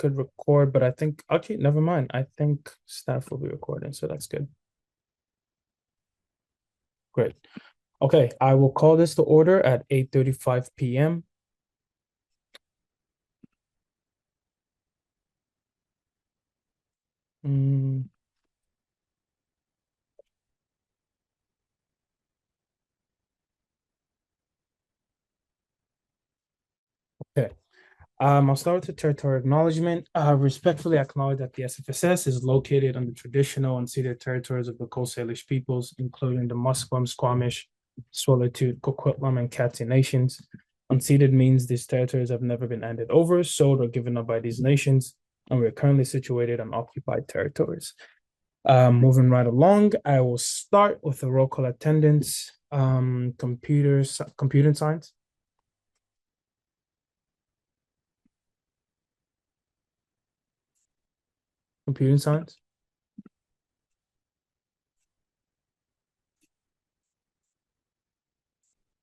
could record, but I think, okay, never mind. I think staff will be recording, so that's good. Great. Okay, I will call this to order at 8:35 p.m. Okay. I'll start with the territorial acknowledgement. Respectfully acknowledge that the SFSS is located on the traditional unceded territories of the Coast Salish peoples, including the Musqueam, Squamish, Swallowtail, Coquitlam, and Catsi nations. Unceded means these territories have never been handed over, sold, or given up by these nations, and we are currently situated on occupied territories. Moving right along, I will start with the roll call attendance. Computer science. Computing science.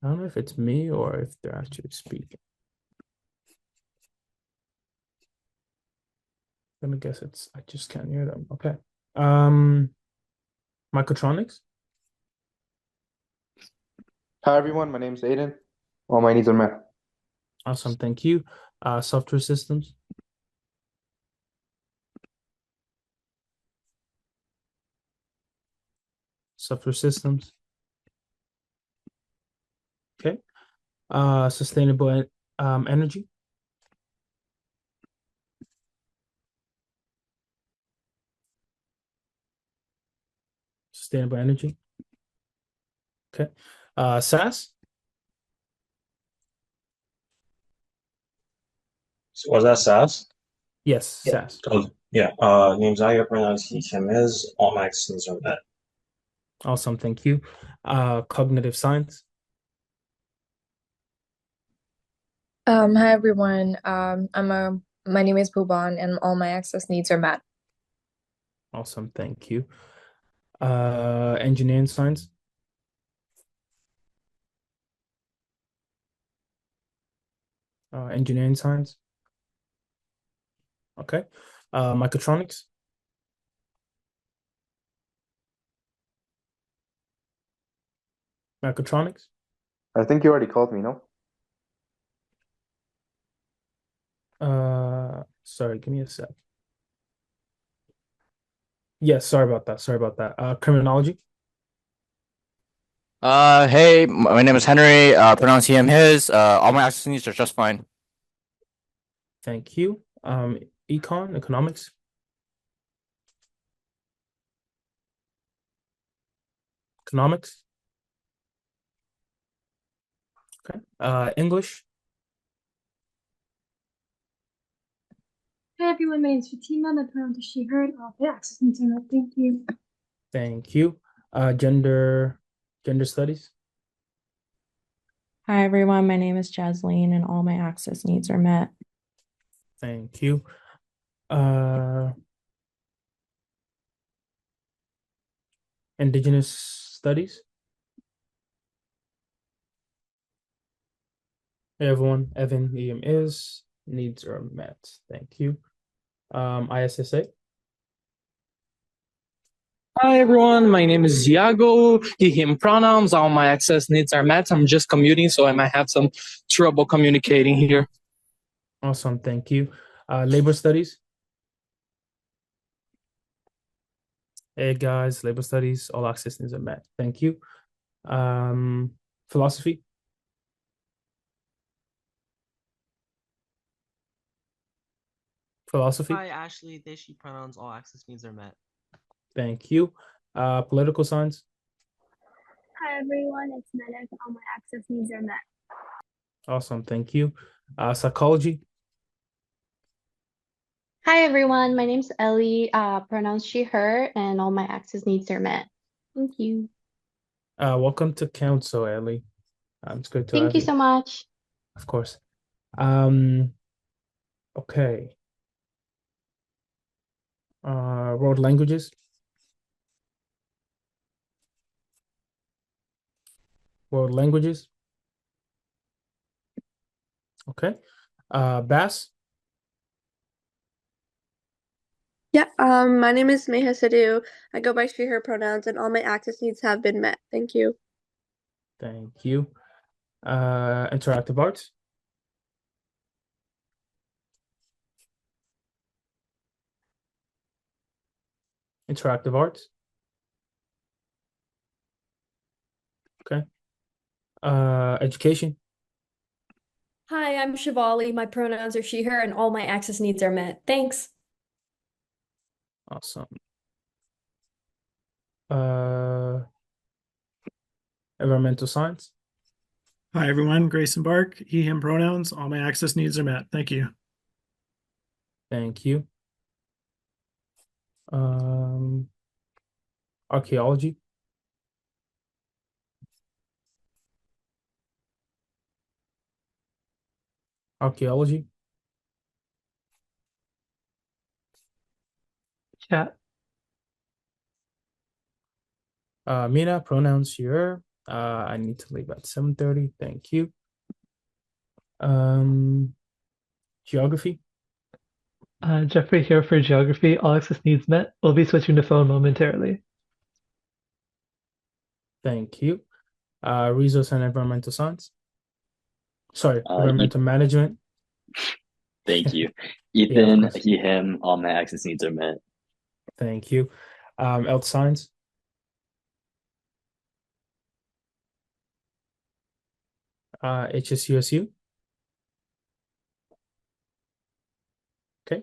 I don't know if it's me or if they're actually speaking. I'm gonna guess I just can't hear them. Okay. Microtronics. Hi everyone, my name is Aiden. All my needs are met. Awesome, thank you. Software systems. Software systems. Okay. Sustainable energy. Sustainable energy. Okay. SAS. So was that SAS? Yes, Yeah. SAS. Yeah. Name's Aya, pronunciation is all my accents are met. Awesome, thank you. Cognitive science. Hi everyone. My name is Bhuban and all my access needs are met. Awesome, thank you. Engineering science. Engineering science. Okay. Mechatronics. Mechatronics. I think you already called me, no? Sorry, give me a sec. Yes, sorry about that. Sorry about that. Criminology. Hey, my name is Henry. Pronounce him his. All my access needs are just fine. Thank you. Economics. Economics. Okay. English. Hi everyone, my name is Fatima. My pronoun is she, her, and all the access needs are met. Thank you. Thank you. Gender studies. Hi everyone, my name is Jasleen and all my access needs are met. Thank you. Indigenous studies. Hey everyone, Evan is needs are met. Thank you. ISSA. Hi everyone, my name is Iago. He, him pronouns, all my access needs are met. I'm just commuting, so I might have some trouble communicating here. Awesome, thank you. Labor studies. Hey guys, labor studies, all access needs are met. Thank you. Philosophy. Philosophy. Hi, Ashley. They, she pronouns, all access needs are met. Thank you. Political science. Hi everyone, it's Menek. All my access needs are met. Awesome, thank you. Psychology. Hi everyone, my name's Ellie, pronouns she, her, and all my access needs are met. Thank you. Welcome to council, Ellie. It's good to Thank have you so much. Of course. Okay. World languages. World languages. Okay. Bass. Yeah, my name is Meha Sidhu. I go by she, her pronouns, and all my access needs have been met. Thank you. Thank you. Interactive arts. Interactive arts. Okay. Education. Hi, I'm Shivali. My pronouns are she, her, and all my access needs are met. Thanks. Awesome. Environmental science. Hi, everyone. Grayson Bark, he, him pronouns. All my access needs are met. Thank you. Thank you. Archaeology. Archaeology. Chat. Mina, pronouns she, her. I need to leave at 7:30. Thank you. Geography. Jeffrey here for geography. All access needs met. We'll be switching to phone momentarily. Thank you. Resource and environmental science. Sorry, environmental management. Thank you. Yeah, of Ethan, course. he, him, all my access needs are met. Thank you. Health science. HSUSU. Okay.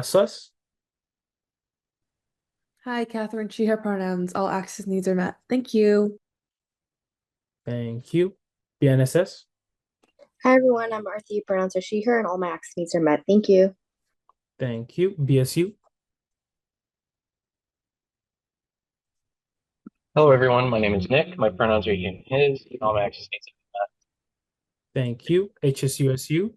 SUS. Hi, Catherine. She, her pronouns. All access needs are met. Thank you. Thank you. BNSS. Hi everyone, I'm Arthi. Pronouns are she, her, and all my access needs are met. Thank you. Thank you. BSU. Hello, everyone. My name is Nick. My pronouns are he and his. All my access needs are met. Thank you. HSUSU.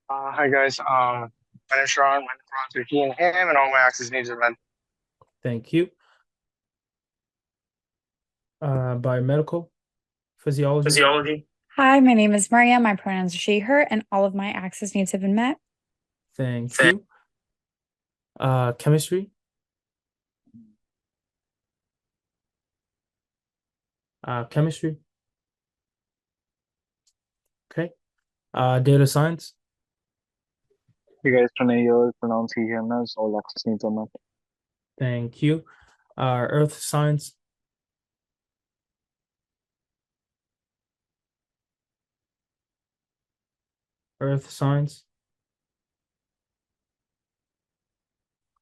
Hi guys. My name's Sharon. My pronouns are he and him, and all my access needs are met. Thank you. Biomedical. Physiology. Hi, my name is Maria. My pronouns are she, her, and all of my access needs have been met. Thank you. Chemistry. Chemistry. Okay. Data science. You guys, Pranay here, pronounce he, him as all access needs are met. Thank you. Earth science. Earth science.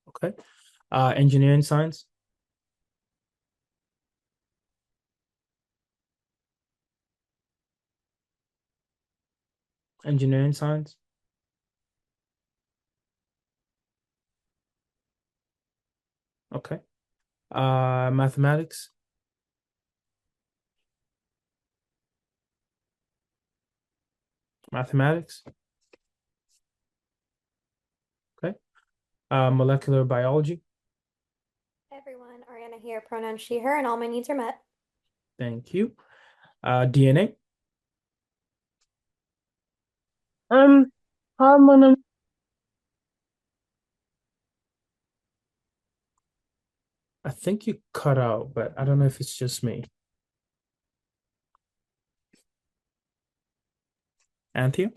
Okay. Engineering science. Engineering science. Okay. Mathematics. Mathematics. Okay. Molecular biology. Hi everyone, Ariana here. Pronouns she, her, and all my needs are met. Thank you. DNA. Hi, my name. I think you cut out, but I don't know if it's just me. Anthea?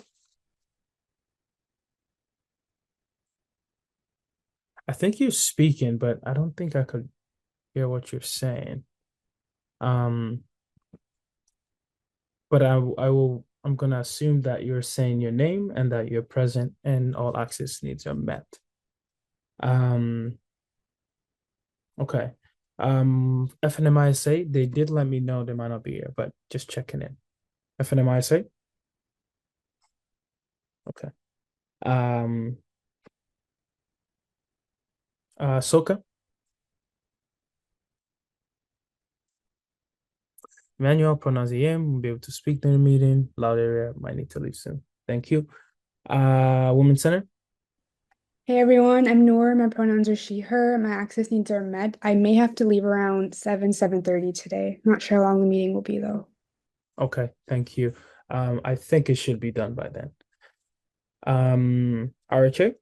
I think you're speaking, but I don't think I could hear what you're saying. But I'm gonna assume that you're saying your name and that you're present and all access needs are met. Okay. FNMISA, they did let me know they might not be here, but just checking in. FNMISA? Okay. Soka? Manual pronouns EM, will be able to speak during the meeting. Loud area, might need to leave soon. Thank you. Women's Center? Hey everyone, I'm Noor. My pronouns are she, her. My access needs are met. I may have to leave around 7:30 today. Not sure how long the meeting will be though. Okay, thank you. I think it should be done by then. RHA? Hey everyone, I'm Noor. My pronouns are she, her. My access needs are met. I may have to leave around 7:30 today. Not sure how long the meeting will be though. Okay, thank you. I think it should be done by then. RHA?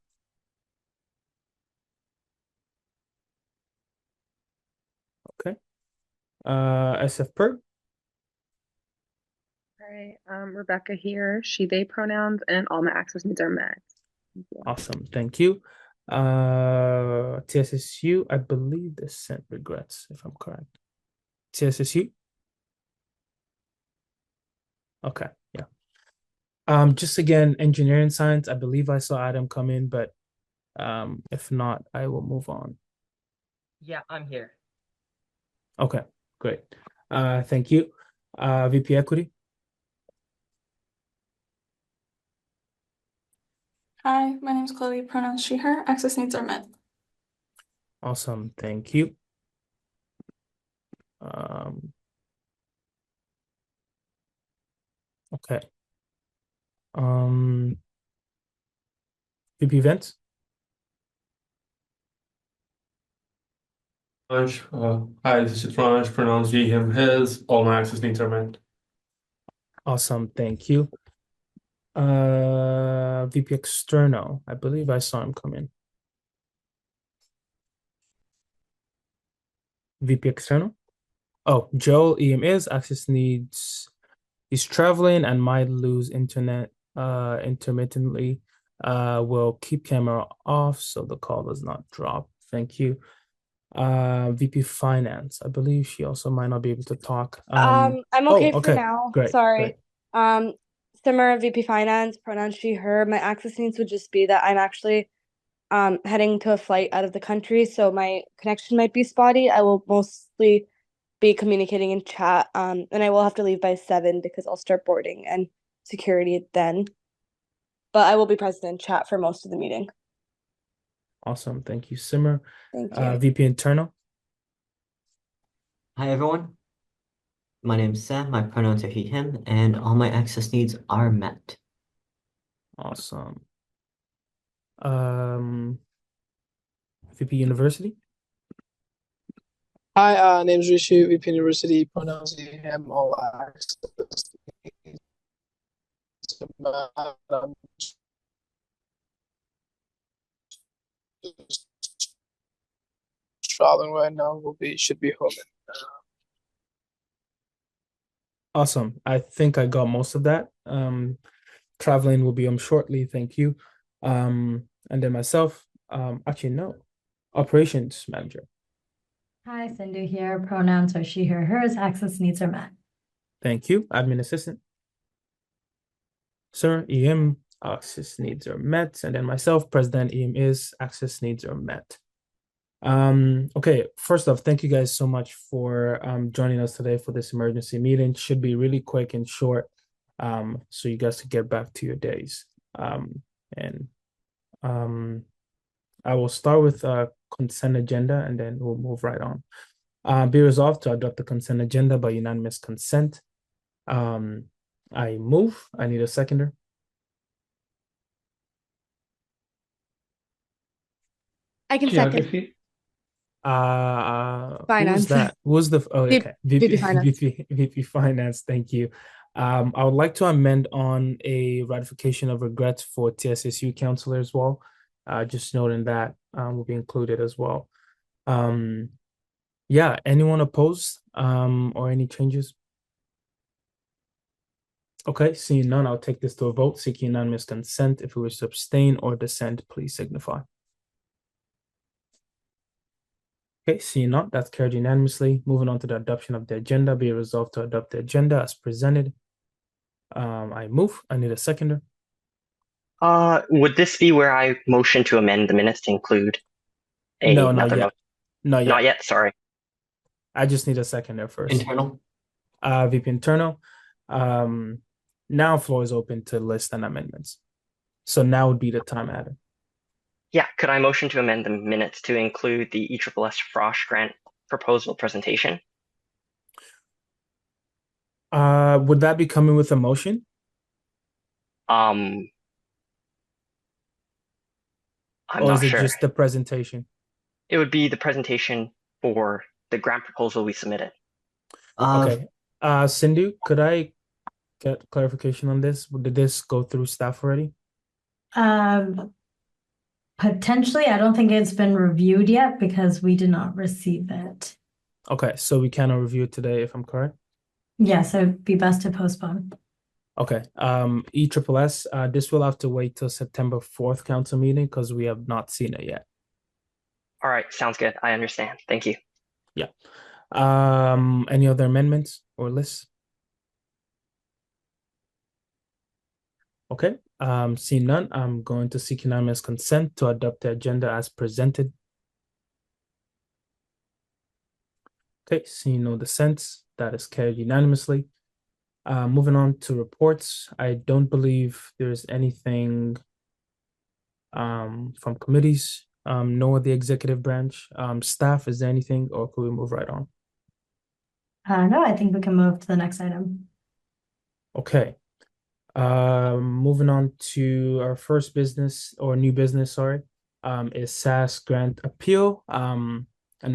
SF Per. Hi, Rebecca here, she, they pronouns, and all my access needs are met. Awesome, thank you. TSSU, I believe they sent regrets, if I'm correct. TSSU. Okay, yeah. Just again, engineering science, I believe I saw Adam come in, but if not, I will move on. Yeah, I'm here. Okay, great. Thank you. VP Equity. Hi, my name's Chloe, pronouns she, her, access needs are met. Awesome, thank you. Okay. VP Events. Hi, this is Raj, pronouns he, him, his. All my access needs are met. Awesome, thank you. VP External, I believe I saw him come in. VP External. Oh, Joel EM is access needs. He's traveling and might lose internet intermittently. Will keep camera off so the call does not drop. Thank you. VP Finance, I believe she also might not be able to talk. I'm okay for now. Great, Sorry. great. Simmer, VP Finance, pronouns she, her. My access needs would just be that I'm actually heading to a flight out of the country, so my connection might be spotty. I will mostly be communicating in chat, and I will have to leave by 7 because I'll start boarding and security then. But I will be present in chat for most of the meeting. Awesome, thank you, Simmer. Thank you. VP Internal. Hi, everyone. My name's Sam, my pronouns are he, him, and all my access needs are met. Awesome. VP University. Hi, name's Rishi, VP University, pronouns he, him, all access needs are met. Traveling right now, should be home. Awesome. I think I got most of that. Traveling will be home shortly. Thank you. And then myself, actually, no. Operations Manager. Hi, Sindhu here. Pronouns are she, her, hers. Access needs are met. Thank you. Admin Assistant. Sir, EM, access needs are met. And then myself, President, EM is, access needs are met. Okay, first off, thank you guys so much for joining us today for this emergency meeting. Should be really quick and short, so you guys can get back to your days. I will start with consent agenda and then we'll move right on. Be resolved to adopt the consent agenda by unanimous consent. I move. I need a seconder. I can second. Who was Finance. that? Who was the okay. VP Finance. VP Finance, thank you. I would like to amend on a ratification of regrets for TSSU counselor as well. Just noting that will be included as well. Yeah, anyone opposed or any changes? Okay, seeing none, I'll take this to a vote. Seeking unanimous consent. If you wish to abstain or dissent, please signify. Okay, seeing none, that's carried unanimously. Moving on to the adoption of the agenda. Be resolved to adopt the agenda as presented. I move. I need a seconder. Would this be where I motion to amend the minutes to include No, not another yet. motion? Not yet. Not yet, sorry. I just need a seconder first. Internal. VP Internal. Now floor is open to list and amendments. So now would be the time, Adam. Yeah, could I motion to amend the minutes to include the ESSS Frosh grant proposal presentation? Would that be coming with a motion? I'm or not is it sure. just the presentation? It would be the presentation for the grant proposal we submitted. Okay. Sindhu, could I get clarification on this? Did this go through staff already? Potentially, I don't think it's been reviewed yet because we did not receive it. Okay, so we cannot review it today if I'm correct. Yes, it would be best to postpone. Okay, ESSS, this will have to wait till September 4th council meeting because we have not seen it yet. All right, sounds good. I understand. Thank you. Yeah. Any other amendments or lists? Okay, seeing none, I'm going to seek unanimous consent to adopt the agenda as presented. Okay, seeing no dissents, that is carried unanimously. Moving on to reports, I don't believe there's anything from committees, nor the executive branch. Staff, is there anything, or could we move right on? No, I think we can move to the next item. Okay. Moving on to our first business or new business, sorry, is SAS grant appeal. And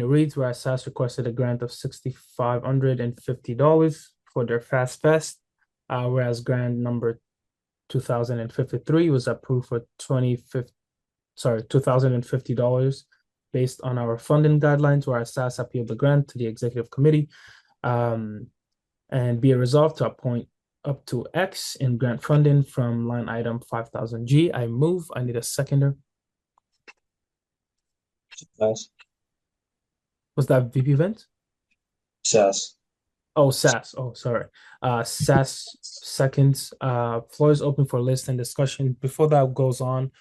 it reads where SAS requested a grant of $6,550 for their Fast Fest, whereas grant number 2053 was approved for $2,050 based on our funding guidelines, whereas SAS appealed the grant to the executive committee. And be it resolved to appoint up to X in grant funding from line item 5000G. I move. I need a seconder. SAS. Was that VP Vent? SAS. Oh, SAS. Oh, sorry. SAS seconds. Floor is open for list and discussion. Before that goes on,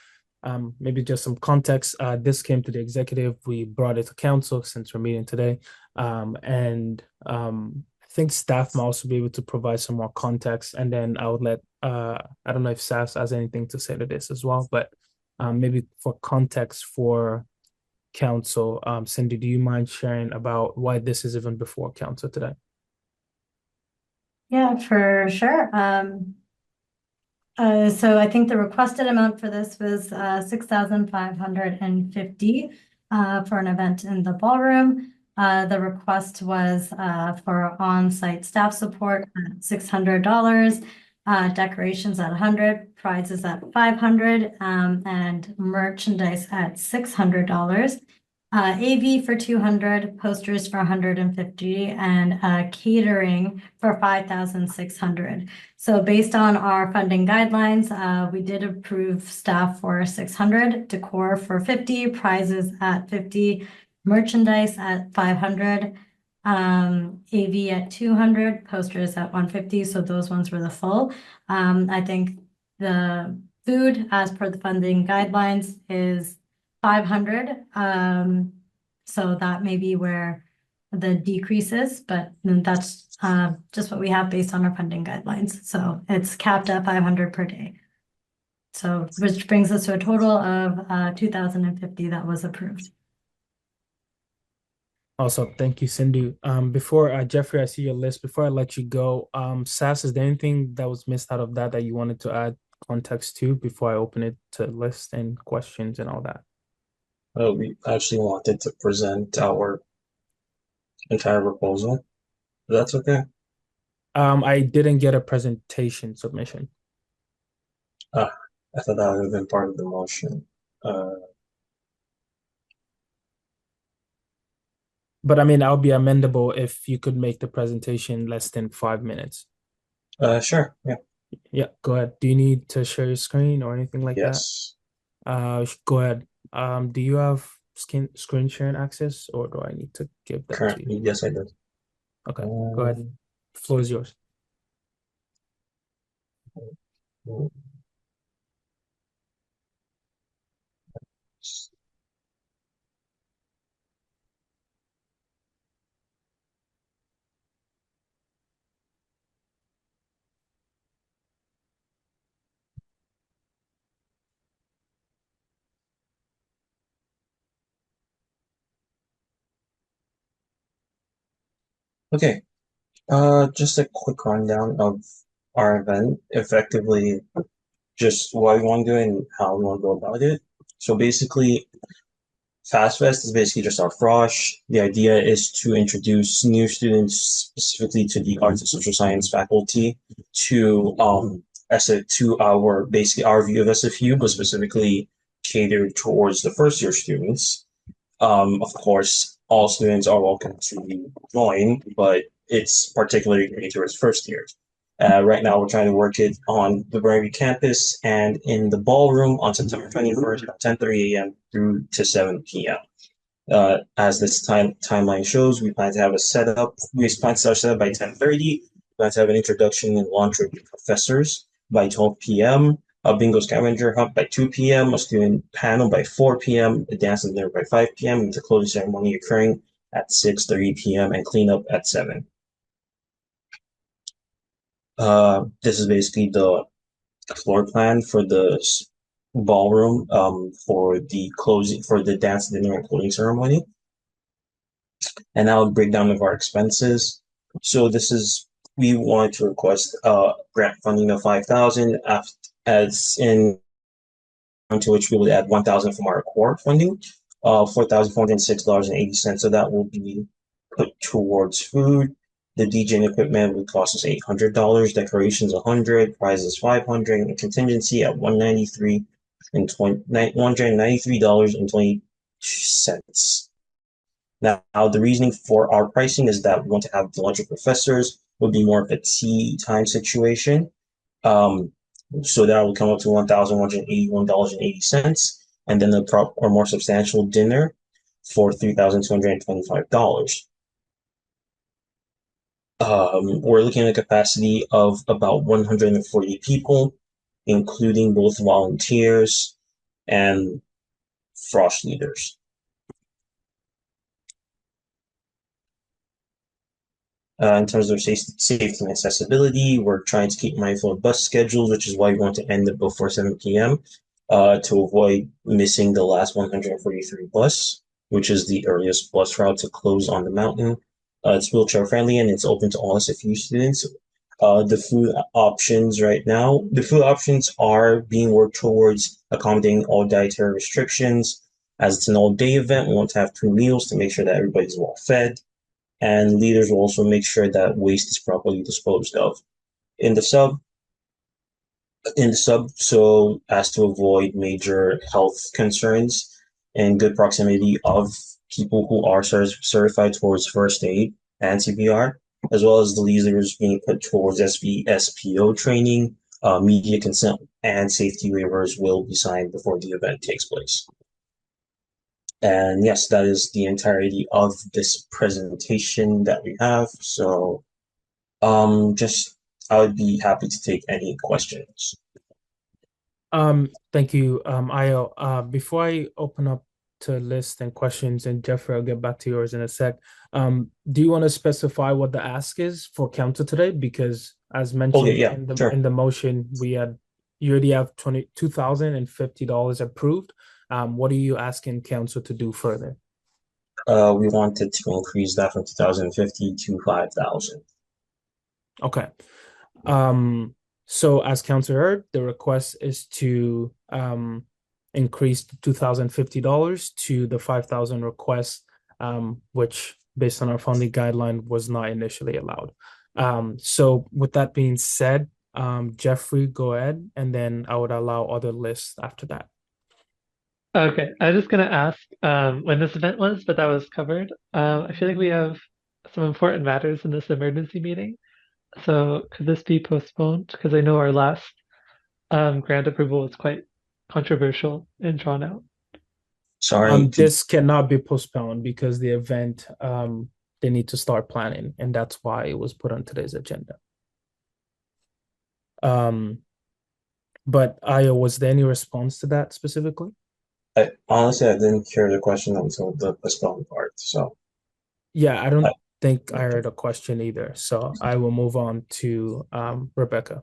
maybe just some context. This came to the executive. We brought it to council since we're meeting today. I think staff might also be able to provide some more context, and then I would let I don't know if SAS has anything to say to this as well, but maybe for context for council, Cindy, do you mind sharing about why this is even before council today? Yeah, for sure. So I think the requested amount for this was $6,550 for an event in the ballroom. The request was for on-site staff support at $600, decorations at $100, prizes at $500, and merchandise at $600. AV for $200, posters for $150, and catering for $5,600. So based on our funding guidelines, we did approve staff for $600, decor for $50, prizes at $50, merchandise at $500, AV at $200, posters at $150. So those ones were the full. I think the food, as per the funding guidelines, is $500. So that may be where the decrease is, but that's just what we have based on our funding guidelines. So it's capped at $500 per day. So which brings us to a total of 2,050 that was approved. Also, thank you, Cindy. Before Jeffrey, I see your list. Before I let you go, SAS, is there anything that was missed out of that you wanted to add context to before I open it to list and questions and all that? We actually wanted to present our entire proposal. That's okay. I didn't get a presentation submission. I thought that would have been part of the motion. But I mean, I'll be amendable if you could make the presentation less than 5 minutes. Sure. Yeah. Yeah, go ahead. Do you need to share your screen or anything like Yes. that? Go ahead. Do you have screen sharing access, or do I need to give that to you? Yes, I did. Okay, go ahead. The floor is yours. Okay. Just a quick rundown of our event. Effectively, just what we want to do and how we want to go about it. So basically, Fast Fest is basically just our frosh. The idea is to introduce new students specifically to the arts and social science faculty to our basically our view of SFU, but specifically catered towards the first year students. Of course, all students are welcome to join, but it's particularly great towards first years. Right now, we're trying to work it on the Burnaby campus and in the ballroom on September 21st at 10:30 a.m. through to 7 p.m. As this timeline shows, we plan to have a setup. We plan to start setup by 10:30. We plan to have an introduction and launch with the professors by 12 p.m. A bingo scavenger hunt by 2 p.m. A student panel by 4 p.m. A dance and dinner by 5 p.m. And the closing ceremony occurring at 6:30 p.m. and cleanup at 7. This is basically the floor plan for the ballroom for the dance dinner and closing ceremony. And now a breakdown of our expenses. So we wanted to request grant funding of 5,000 as in to which we would add 1,000 from our core funding, $4,406.80. So that will be put towards food. The DJ and equipment would cost us $800, decorations $100, prizes $500, and contingency at $193.20. Now, the reasoning for our pricing is that we want to have the lunch with professors would be more of a tea time situation. So that will come up to $1,181.80, and then the more substantial dinner for $3,225. We're looking at a capacity of about 140 people, including both volunteers and frosh leaders. In terms of safety and accessibility, we're trying to keep mindful of bus schedules, which is why we want to end it before 7 p.m. To avoid missing the last 143 bus, which is the earliest bus route to close on the mountain. It's wheelchair friendly and it's open to all SFU students. The food options right now, the food options are being worked towards accommodating all dietary restrictions. As it's an all-day event, we want to have 2 meals to make sure that everybody's well fed. And leaders will also make sure that waste is properly disposed of. In the sub, so as to avoid major health concerns and good proximity of people who are certified towards first aid and CPR, as well as the leaders being put towards SPO training, media consent, and safety waivers will be signed before the event takes place. And yes, that is the entirety of this presentation that we have. So I would be happy to take any questions. Thank you, Io. Before I open up to list and questions, and Jeffrey, I'll get back to yours in a sec. Do you want to specify what the ask is for council today? Because as mentioned in the motion, you already have $22,050 approved. What are you asking council to do further? We wanted to increase that from 2,050 to 5,000. Okay. So as council heard, the request is to increase the $2,050 to the 5,000 request, which based on our funding guideline was not initially allowed. So with that being said, Jeffrey, go ahead, and then I would allow other lists after that. Okay, I was just gonna ask when this event was, but that was covered. I feel like we have some important matters in this emergency meeting. So could this be postponed? Because I know our last grant approval was quite controversial and drawn out. Sorry. This cannot be postponed because the event, they need to start planning, and that's why it was put on today's agenda. But Aya, was there any response to that specifically? Honestly, I didn't hear the question until the postponed part. So yeah, I don't think I heard a question either. So I will move on to Rebecca.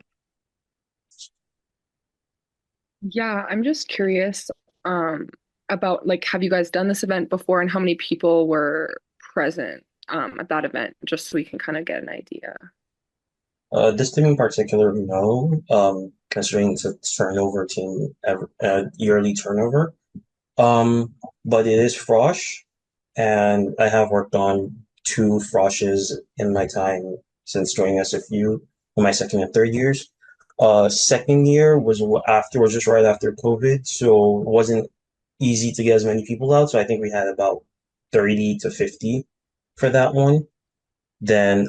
Yeah, I'm just curious about have you guys done this event before and how many people were present at that event, just so we can kind of get an idea. This team in particular, no, considering it's a turnover team, yearly turnover. But it is frosh, and I have worked on 2 froshes in my time since joining SFU in my second and third years. Second year was just right after COVID, so it wasn't easy to get as many people out. So I think we had about 30 to 50 for that one. Then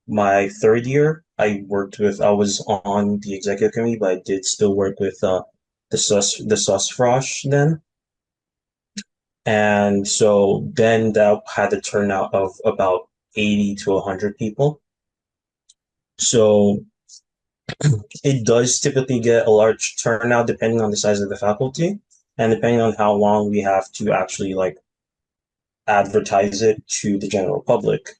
my third year, I was on the executive committee, but I did still work with the SFSS then. And so then that had a turnout of about 80 to 100 people. So it does typically get a large turnout depending on the size of the faculty and depending on how long we have to actually like advertise it to the general public.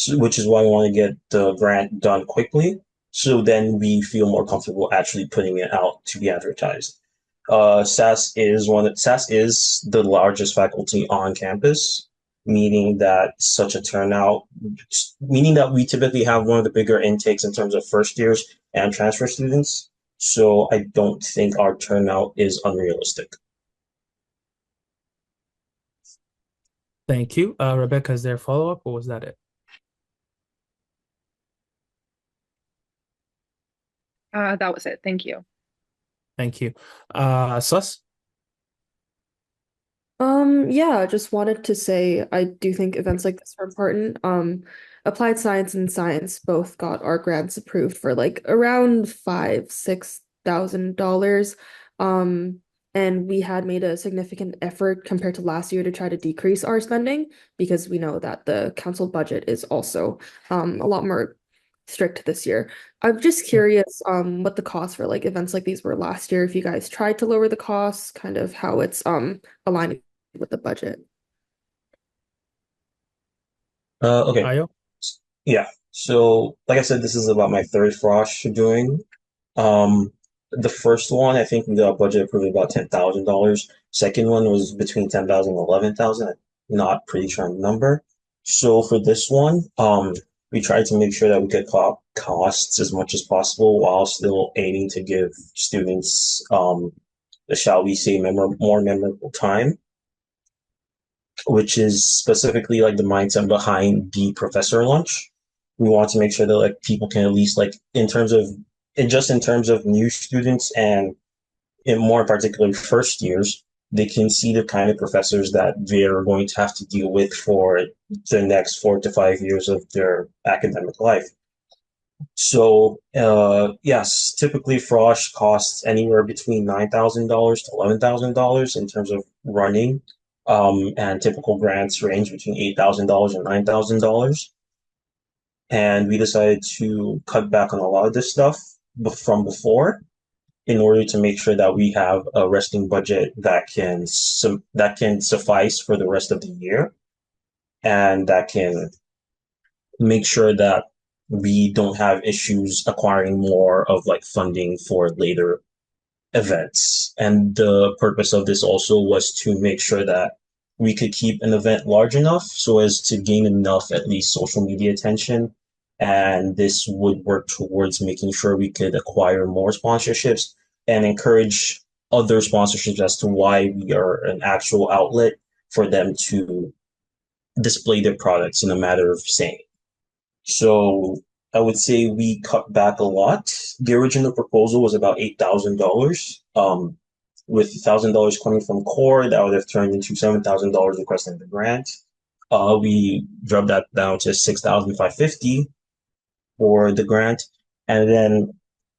Which is why we want to get the grant done quickly. So then we feel more comfortable actually putting it out to be advertised. SAS is the largest faculty on campus, meaning that we typically have one of the bigger intakes in terms of first years and transfer students. So I don't think our turnout is unrealistic. Thank you. Rebecca, is there a follow-up or was that it? That was it. Thank you. Thank you. Sus? Yeah, just wanted to say I do think events like this are important. Applied Science and Science both got our grants approved for like around $5,000-6,000. And we had made a significant effort compared to last year to try to decrease our spending because we know that the council budget is also a lot more strict this year. I'm just curious what the costs for like events like these were last year, if you guys tried to lower the costs, kind of how it's aligning with the budget. Okay. Ayo? Yeah. So like I said, this is about my third frosh doing. The first one, I think we got budget approved about $10,000. Second one was between 10,000 and 11,000. I'm not pretty sure on the number. So for this one, we tried to make sure that we could cut costs as much as possible while still aiming to give students, shall we say, more memorable time, which is specifically like the mindset behind the professor lunch. We want to make sure that like people can at least like in terms of new students and in more particularly first years, they can see the kind of professors that they're going to have to deal with for the next 4 to 5 years of their academic life. So yes, typically frosh costs anywhere between $9,000 to $11,000 in terms of running. And typical grants range between $8,000 and $9,000. And we decided to cut back on a lot of this stuff from before in order to make sure that we have a resting budget that can suffice for the rest of the year, and that can make sure that we don't have issues acquiring more of like funding for later events. And the purpose of this also was to make sure that we could keep an event large enough so as to gain enough at least social media attention. And this would work towards making sure we could acquire more sponsorships and encourage other sponsorships as to why we are an actual outlet for them to display their products in a matter of saying. So I would say we cut back a lot. The original proposal was about $8,000, with $1,000 coming from core. That would have turned into $7,000 requesting the grant. We dropped that down to $6,550 for the grant. And then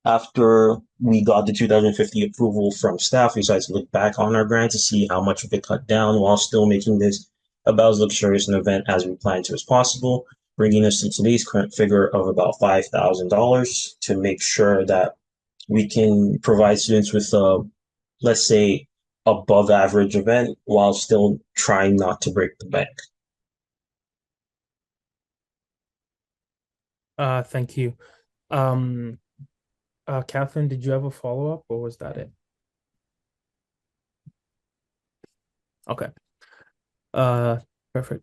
after we got the 2050 approval from staff, we decided to look back on our grant to see how much we could cut down while still making this about as luxurious an event as we planned to as possible, bringing us to today's current figure of about $5,000 to make sure that we can provide students with let's say, above average event while still trying not to break the bank. Thank you. Catherine, did you have a follow-up or was that it? Okay. Perfect.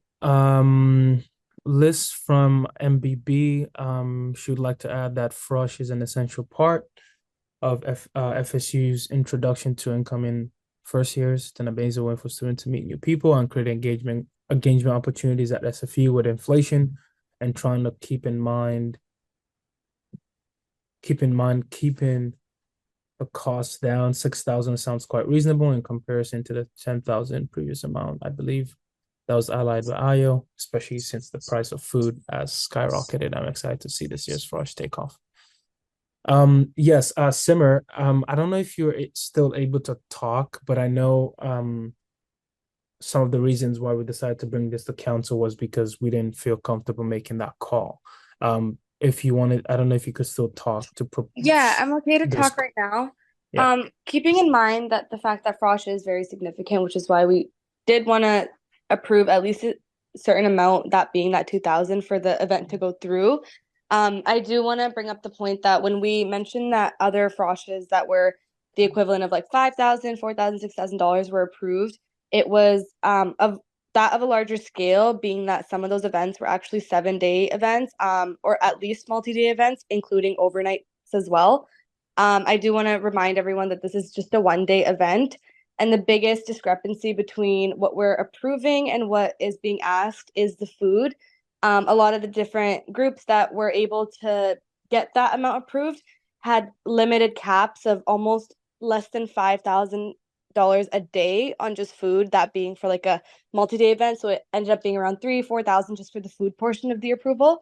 Liz from MBB, she would like to add that frosh is an essential part of FSU's introduction to incoming first years. It's an amazing way for students to meet new people and create engagement opportunities at SFU with inflation, and trying to keeping the cost down. 6,000 sounds quite reasonable in comparison to the 10,000 previous amount. I believe that was allied with IO, especially since the price of food has skyrocketed. I'm excited to see this year's Frosh take off. Yes, Simmer, I don't know if you're still able to talk, but I know some of the reasons why we decided to bring this to council was because we didn't feel comfortable making that call. If you wanted, I don't know if you could still talk to Yeah, I'm okay to this- talk right now. Yeah. Keeping in mind that the fact that Frosh is very significant, which is why we did want to approve at least a certain amount, that being that 2,000 for the event to go through. I do want to bring up the point that when we mentioned that other Froshes that were the equivalent of like $5,000, $4,000, $6,000 were approved, it was of a larger scale, being that some of those events were actually 7-day events, or at least multi-day events, including overnights as well. I do want to remind everyone that this is just a 1-day event, and the biggest discrepancy between what we're approving and what is being asked is the food. A lot of the different groups that were able to get that amount approved had limited caps of almost less than $5,000 a day on just food, that being for like a multi-day event. So it ended up being around 3,000-4,000 just for the food portion of the approval.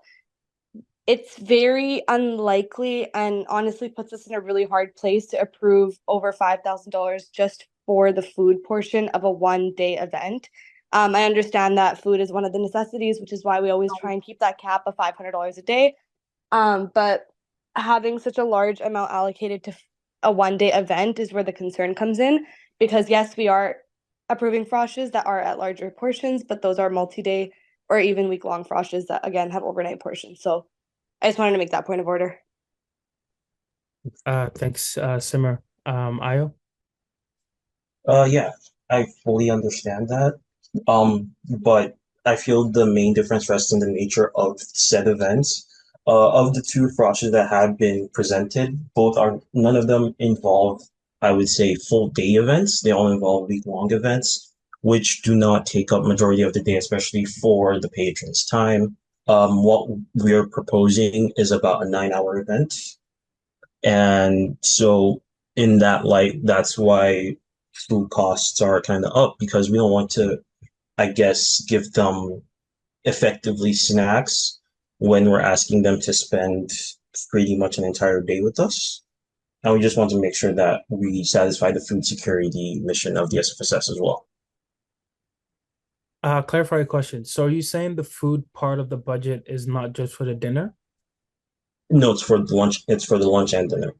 It's very unlikely and honestly puts us in a really hard place to approve over $5,000 just for the food portion of a 1-day event. I understand that food is one of the necessities, which is why we always try and keep that cap of $500 a day. But having such a large amount allocated to a 1-day event is where the concern comes in, because yes, we are approving froshes that are at larger portions, but those are multi-day or even week-long froshes that again have overnight portions. So I just wanted to make that point of order. Thanks, Simmer. Ayo? Yeah, I fully understand that. But I feel the main difference rests in the nature of said events. Of the two froshes that have been presented, none of them involve, I would say, full day events. They all involve week-long events, which do not take up majority of the day, especially for the patrons' time. What we're proposing is about a 9-hour event. And so in that light, that's why food costs are kind of up, because we don't want to, I guess, give them effectively snacks when we're asking them to spend pretty much an entire day with us. And we just want to make sure that we satisfy the food security mission of the SFSS as well. Clarify a question. So are you saying the food part of the budget is not just for the dinner? No, it's for the lunch. It's for the lunch and dinner.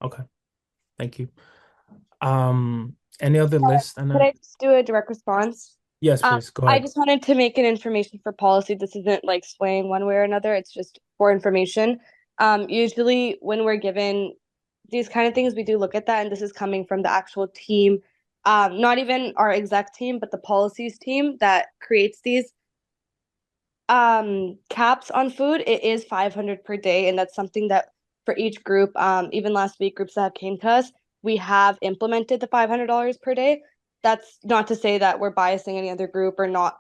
Okay, thank you. Any other list? Could I just do a direct response? Yes, please, go I ahead. just wanted to make an information for policy. This isn't like swaying one way or another. It's just for information. Usually when we're given these kind of things, we do look at that, and this is coming from the actual team, not even our exec team, but the policies team that creates these caps on food. It is 500 per day, and that's something that for each group, even last week, groups that have came to us, we have implemented the $500 per day. That's not to say that we're biasing any other group or not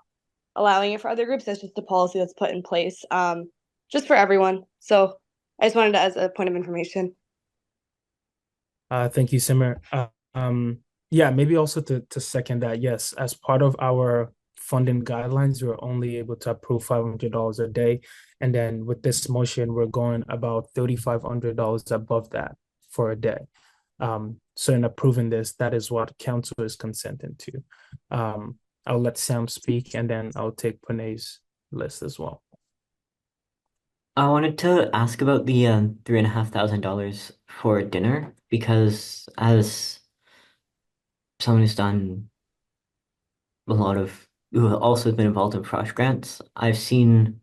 allowing it for other groups. That's just a policy that's put in place, just for everyone. So I just wanted to, as a point of information. Thank you, Simmer. Yeah, maybe also to second that, yes, as part of our funding guidelines, we're only able to approve $500 a day. And then with this motion, we're going about $3,500 above that for a day. So in approving this, that is what council is consenting to. I'll let Sam speak, and then I'll take Panay's list as well. I wanted to ask about the $3,500 for dinner, because as someone who also has been involved in Frosh grants, I've seen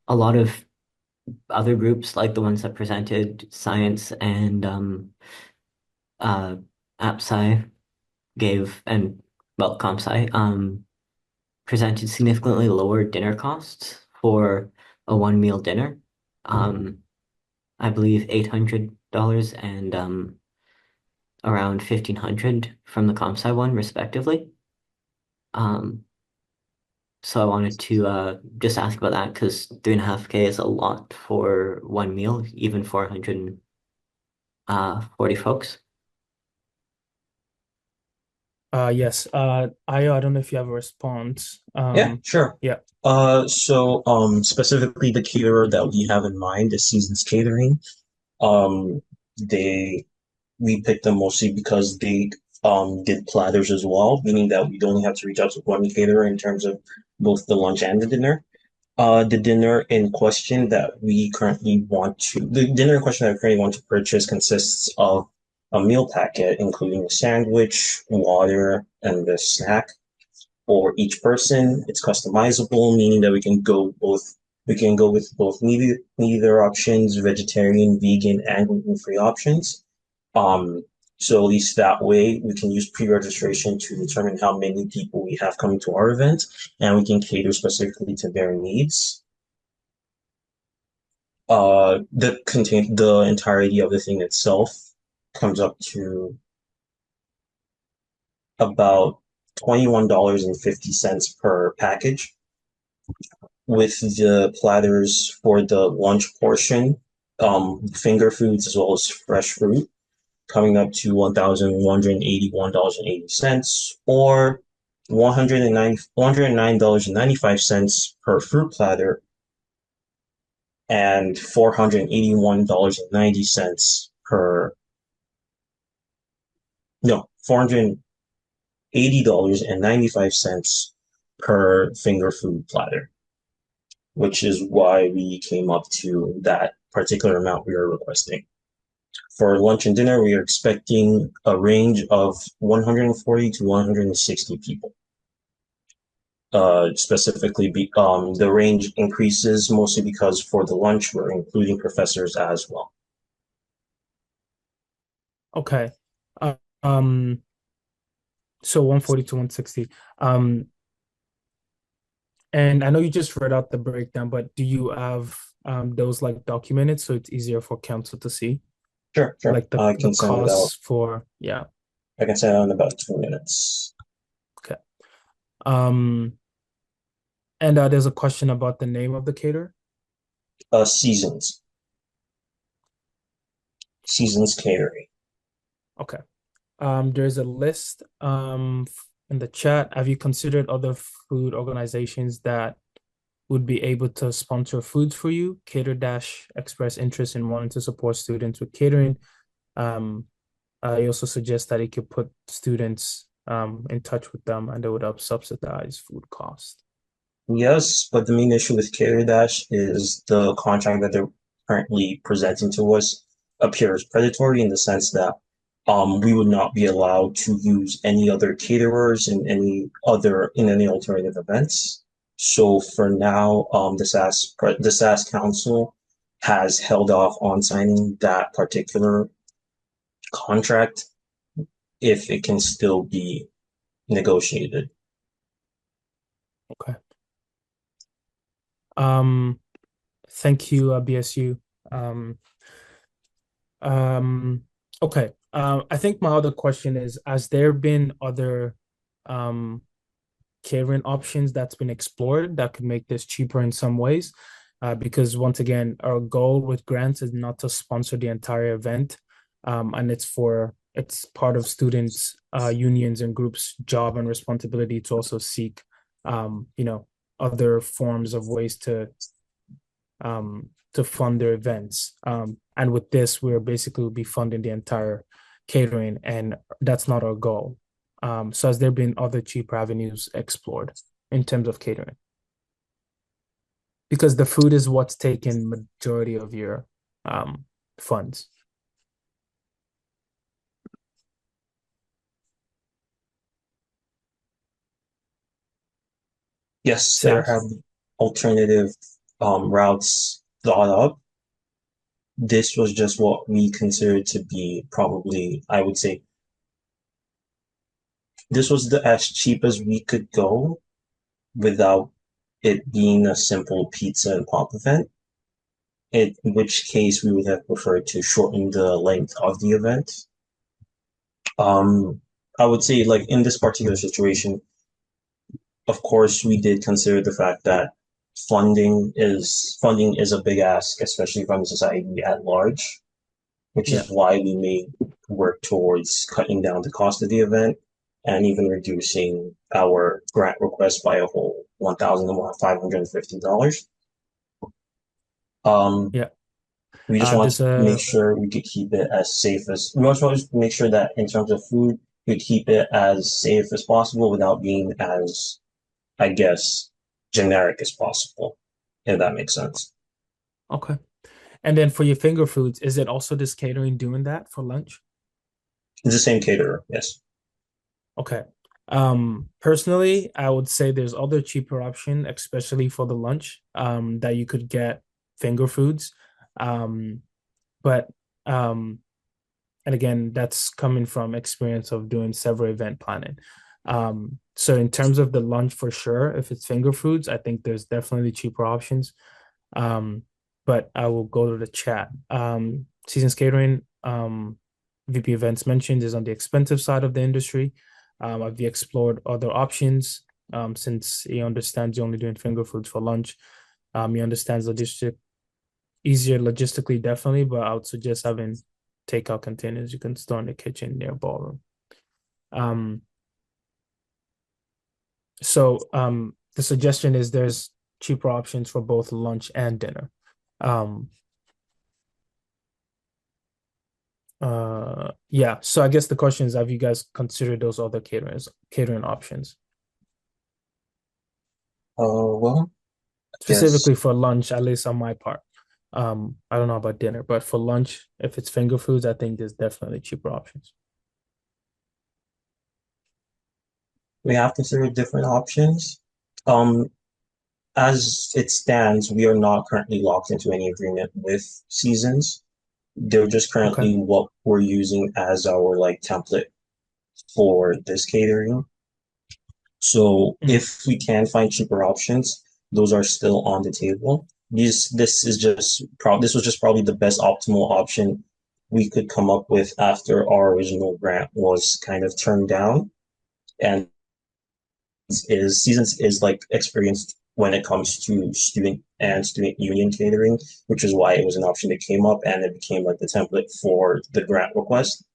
a lot of other groups like the ones that presented science and AppSci gave, and well, ComSci presented significantly lower dinner costs for a 1 meal dinner. I believe $800 and around $1,500 from the ComSci one, respectively. So I wanted to just ask about that, because $3.5K is a lot for 1 meal, even for 40 folks. Yes. Ayo, I don't know if you have a response. Yeah, sure. Yeah. So specifically the caterer that we have in mind is Seasons Catering. Um, we picked them mostly because they did platters as well, meaning that we only have to reach out to one caterer in terms of both the lunch and the dinner. The dinner in question that we currently want to purchase consists of a meal packet, including a sandwich, water, and the snack for each person. It's customizable, meaning that we can go with both neither options, vegetarian, vegan, and gluten-free options. So at least that way we can use pre-registration to determine how many people we have coming to our event, and we can cater specifically to their needs. The entirety of the thing itself comes up to about $21.50 per package, with the platters for the lunch portion, finger foods as well as fresh fruit, coming up to $1,181.80, or $109.95 per fruit platter, and $481.90 $480.95 per finger food platter, which is why we came up to that particular amount we are requesting. For lunch and dinner, we are expecting a range of 140 to 160 people. Specifically, the range increases mostly because for the lunch, we're including professors as well. Okay. So 140 to 160. And I know you just read out the breakdown, but do you have those like documented so it's easier for council to see? Sure. Like the costs for, yeah. I can send it out in about 2 minutes. Okay. And there's a question about the name of the caterer. Seasons Catering. Okay. There's a list in the chat. Have you considered other food organizations that would be able to sponsor foods for you? Cater Dash expressed interest in wanting to support students with catering. I also suggest that it could put students in touch with them, and they would help subsidize food cost. Yes, but the main issue with Cater Dash is the contract that they're currently presenting to us appears predatory in the sense that we would not be allowed to use any other caterers in any alternative events. So for now, the SAS Council has held off on signing that particular contract if it can still be negotiated. Okay. Thank you, BSU. Okay. I think my other question is, has there been other catering options that's been explored that could make this cheaper in some ways? Because once again, our goal with grants is not to sponsor the entire event, and it's part of students' unions and groups' job and responsibility to also seek, other forms of ways to fund their events. And with this, we're basically will be funding the entire catering, and that's not our goal. So has there been other cheaper avenues explored in terms of catering? Because the food is what's taken majority of your funds. Yes, there have alternative routes thought up. This was just what we considered to be probably, I would say, this was as cheap as we could go without it being a simple pizza and pop event, in which case we would have preferred to shorten the length of the event. I would say, like, in this particular situation, of course, we did consider the fact that funding is a big ask, especially from society at large. which Yeah. is why we may work towards cutting down the cost of the event and even reducing our grant request by a whole $1,550. Yeah. We just want There's to make a sure we could keep it as safe as we also want to make sure that in terms of food, we keep it as safe as possible without being as, I guess, generic as possible, if that makes sense. okay. And then for your finger foods, is it also this catering doing that for lunch? It's the same caterer, yes. Okay. Personally, I would say there's other cheaper option, especially for the lunch, that you could get finger foods. But and again, that's coming from experience of doing several event planning. So in terms of the lunch, for sure, if it's finger foods, I think there's definitely cheaper options. But I will go to the chat. Seasons Catering, VP Events mentioned, is on the expensive side of the industry. Have you explored other options? Since he understands you're only doing finger foods for lunch. He understands easier logistically, definitely, but I would suggest having takeout containers you can store in the kitchen near ballroom. So the suggestion is there's cheaper options for both lunch and dinner. Yeah, so I guess the question is, have you guys considered those other catering options? Well, Specifically for lunch, at least on my part. I don't know about dinner, but for lunch, if it's finger foods, I think there's definitely cheaper options. we have considered different options. As it stands, we are not currently locked into any agreement with Seasons. They're just currently what we're using as our like template for this catering. So if we can find cheaper options, those are still on the table. This was just probably the best optimal option we could come up with after our original grant was kind of turned down. And Seasons is like experienced when it comes to student and student union catering, which is why it was an option that came up and it became like the template for the grant request.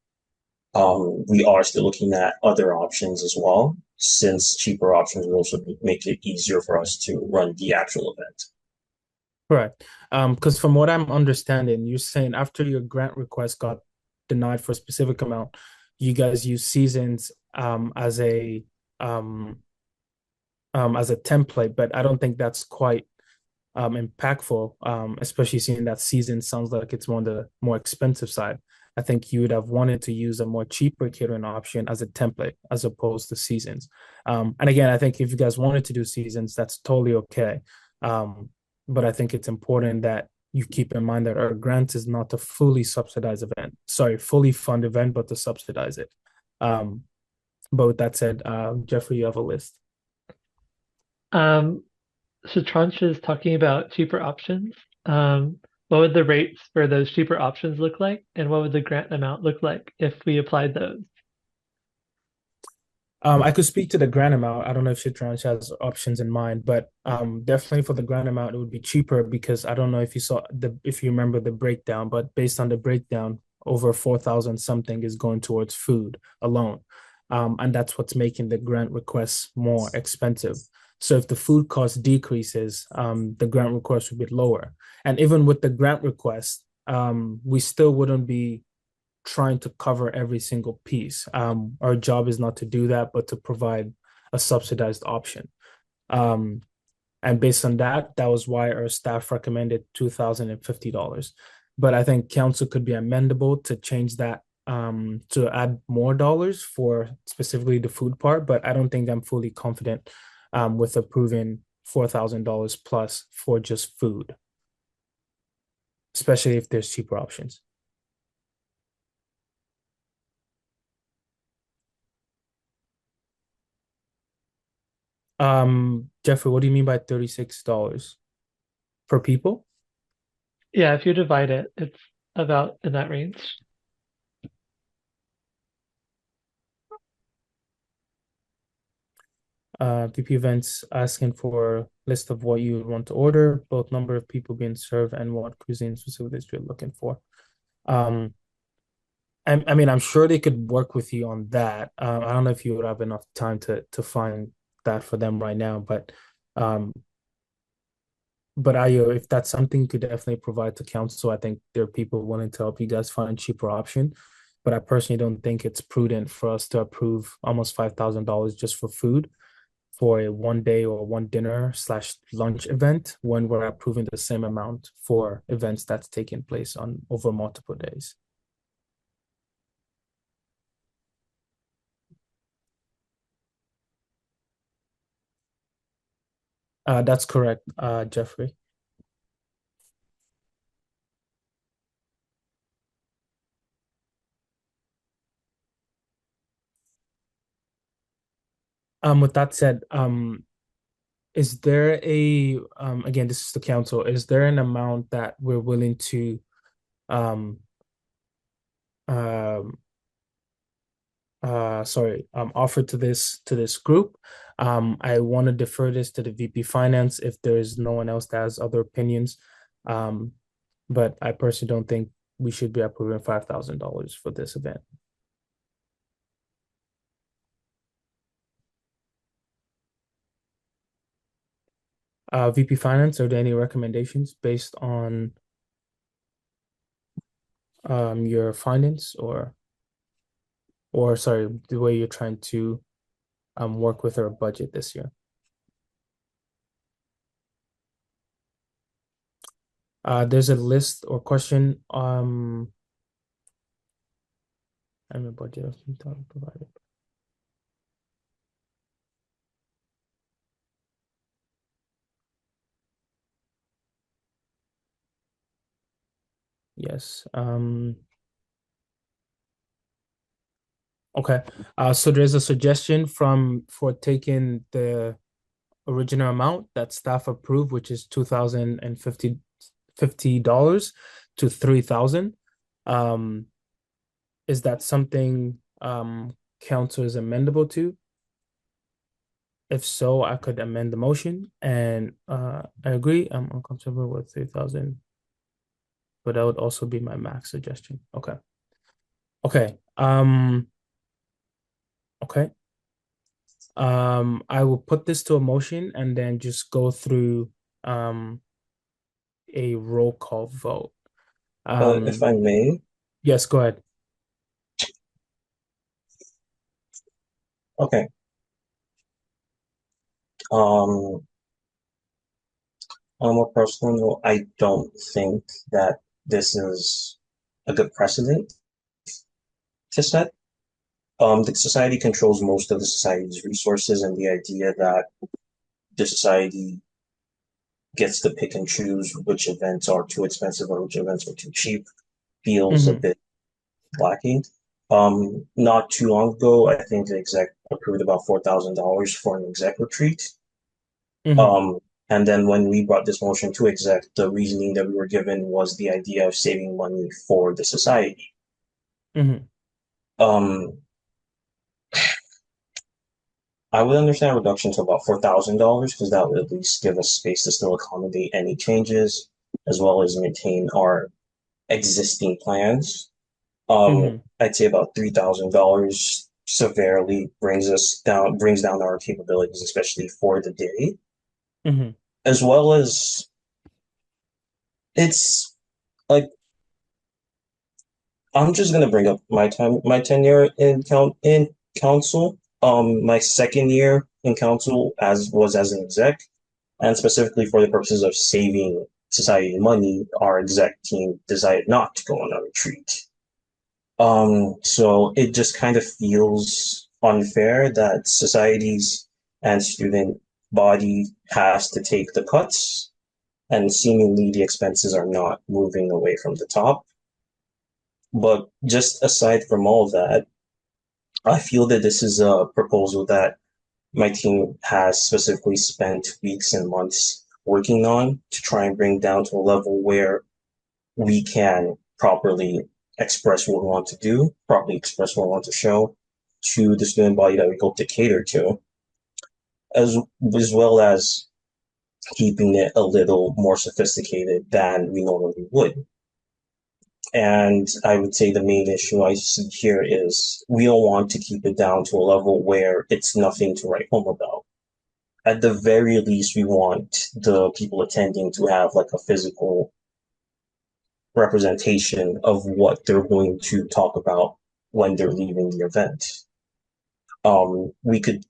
We are still looking at other options as well, since cheaper options will also make it easier for us to run the actual event. Correct. Because from what I'm understanding, you're saying after your grant request got denied for a specific amount, you guys use Seasons as a template, but I don't think that's quite impactful, especially seeing that Seasons sounds like it's on the more expensive side. I think you would have wanted to use a more cheaper catering option as a template as opposed to Seasons. And again, I think if you guys wanted to do Seasons, that's totally okay. But I think it's important that you keep in mind that our grant is not a fully subsidized event. Sorry, fully fund event, but to subsidize it. But with that said, Jeffrey, you have a list. So Tranche is talking about cheaper options. What would the rates for those cheaper options look like? And what would the grant amount look like if we applied those? I could speak to the grant amount. I don't know if Shitransh has options in mind, but definitely for the grant amount, it would be cheaper because I don't know if you remember the breakdown, but based on the breakdown, over 4,000 something is going towards food alone. And that's what's making the grant requests more expensive. So if the food cost decreases, the grant request would be lower. And even with the grant request, we still wouldn't be trying to cover every single piece. Our job is not to do that, but to provide a subsidized option. And based on that, that was why our staff recommended $2,050. But I think council could be amendable to change that to add more dollars for specifically the food part. But I don't think I'm fully confident with approving $4,000 plus for just food, especially if there's cheaper options. Jeffrey, what do you mean by $36 per people? Yeah, if you divide it, it's about in that range. VP Events asking for a list of what you want to order, both number of people being served and what cuisine specifically you're looking for. I mean, I'm sure they could work with you on that. I don't know if you would have enough time to find that for them right now, um, but Ayo, if that's something you could definitely provide to council, I think there are people willing to help you guys find cheaper option. But I personally don't think it's prudent for us to approve almost $5,000 just for food for a 1 day or one dinner slash lunch event when we're approving the same amount for events that's taking place on over multiple days. That's correct, Jeffrey. With that said, is there again, this is the council, is there an amount that we're willing to um um offer to this group? I want to defer this to the VP Finance if there is no one else that has other opinions. But I personally don't think we should be approving $5,000 for this event. VP Finance, are there any recommendations based on your findings or sorry, the way you're trying to work with our budget this year? There's a list or question and the budget has been provided. Yes. Okay. So there's a suggestion for taking the original amount that staff approved, which is $2,050 to $3,000. Is that something council is amendable to? If so, I could amend the motion, and I agree. I'm uncomfortable with 3,000, but that would also be my max suggestion. Okay. Okay. Okay. I will put this to a motion and then just go through a roll call vote. If I may. Yes, go ahead. Okay. On a more personal note, I don't think that this is a good precedent to set. The society controls most of the society's resources, and the idea that the society gets to pick and choose which events are too expensive or which events are too cheap feels a bit lacking. Not too long ago, I think the exec approved about $4,000 for an exec retreat. And then when we brought this motion to exec, the reasoning that we were given was the idea of saving money for the society. I would understand a reduction to about $4,000 because that would at least give us space to still accommodate any changes as well as maintain our existing plans. I'd say about $3,000 severely brings down our capabilities, especially for the day. As well as it's like I'm just gonna bring up my tenure in council. My second year in council as an exec, and specifically for the purposes of saving society money, our exec team decided not to go on a retreat. So it just kind of feels unfair that societies and student body has to take the cuts, and seemingly the expenses are not moving away from the top. But just aside from all that, I feel that this is a proposal that my team has specifically spent weeks and months working on to try and bring down to a level where we can properly express what we want to do, properly express what we want to show to the student body that we hope to cater to, as well as keeping it a little more sophisticated than we normally would. And I would say the main issue I see here is we don't want to keep it down to a level where it's nothing to write home about. At the very least, we want the people attending to have like a physical representation of what they're going to talk about when they're leaving the event. We could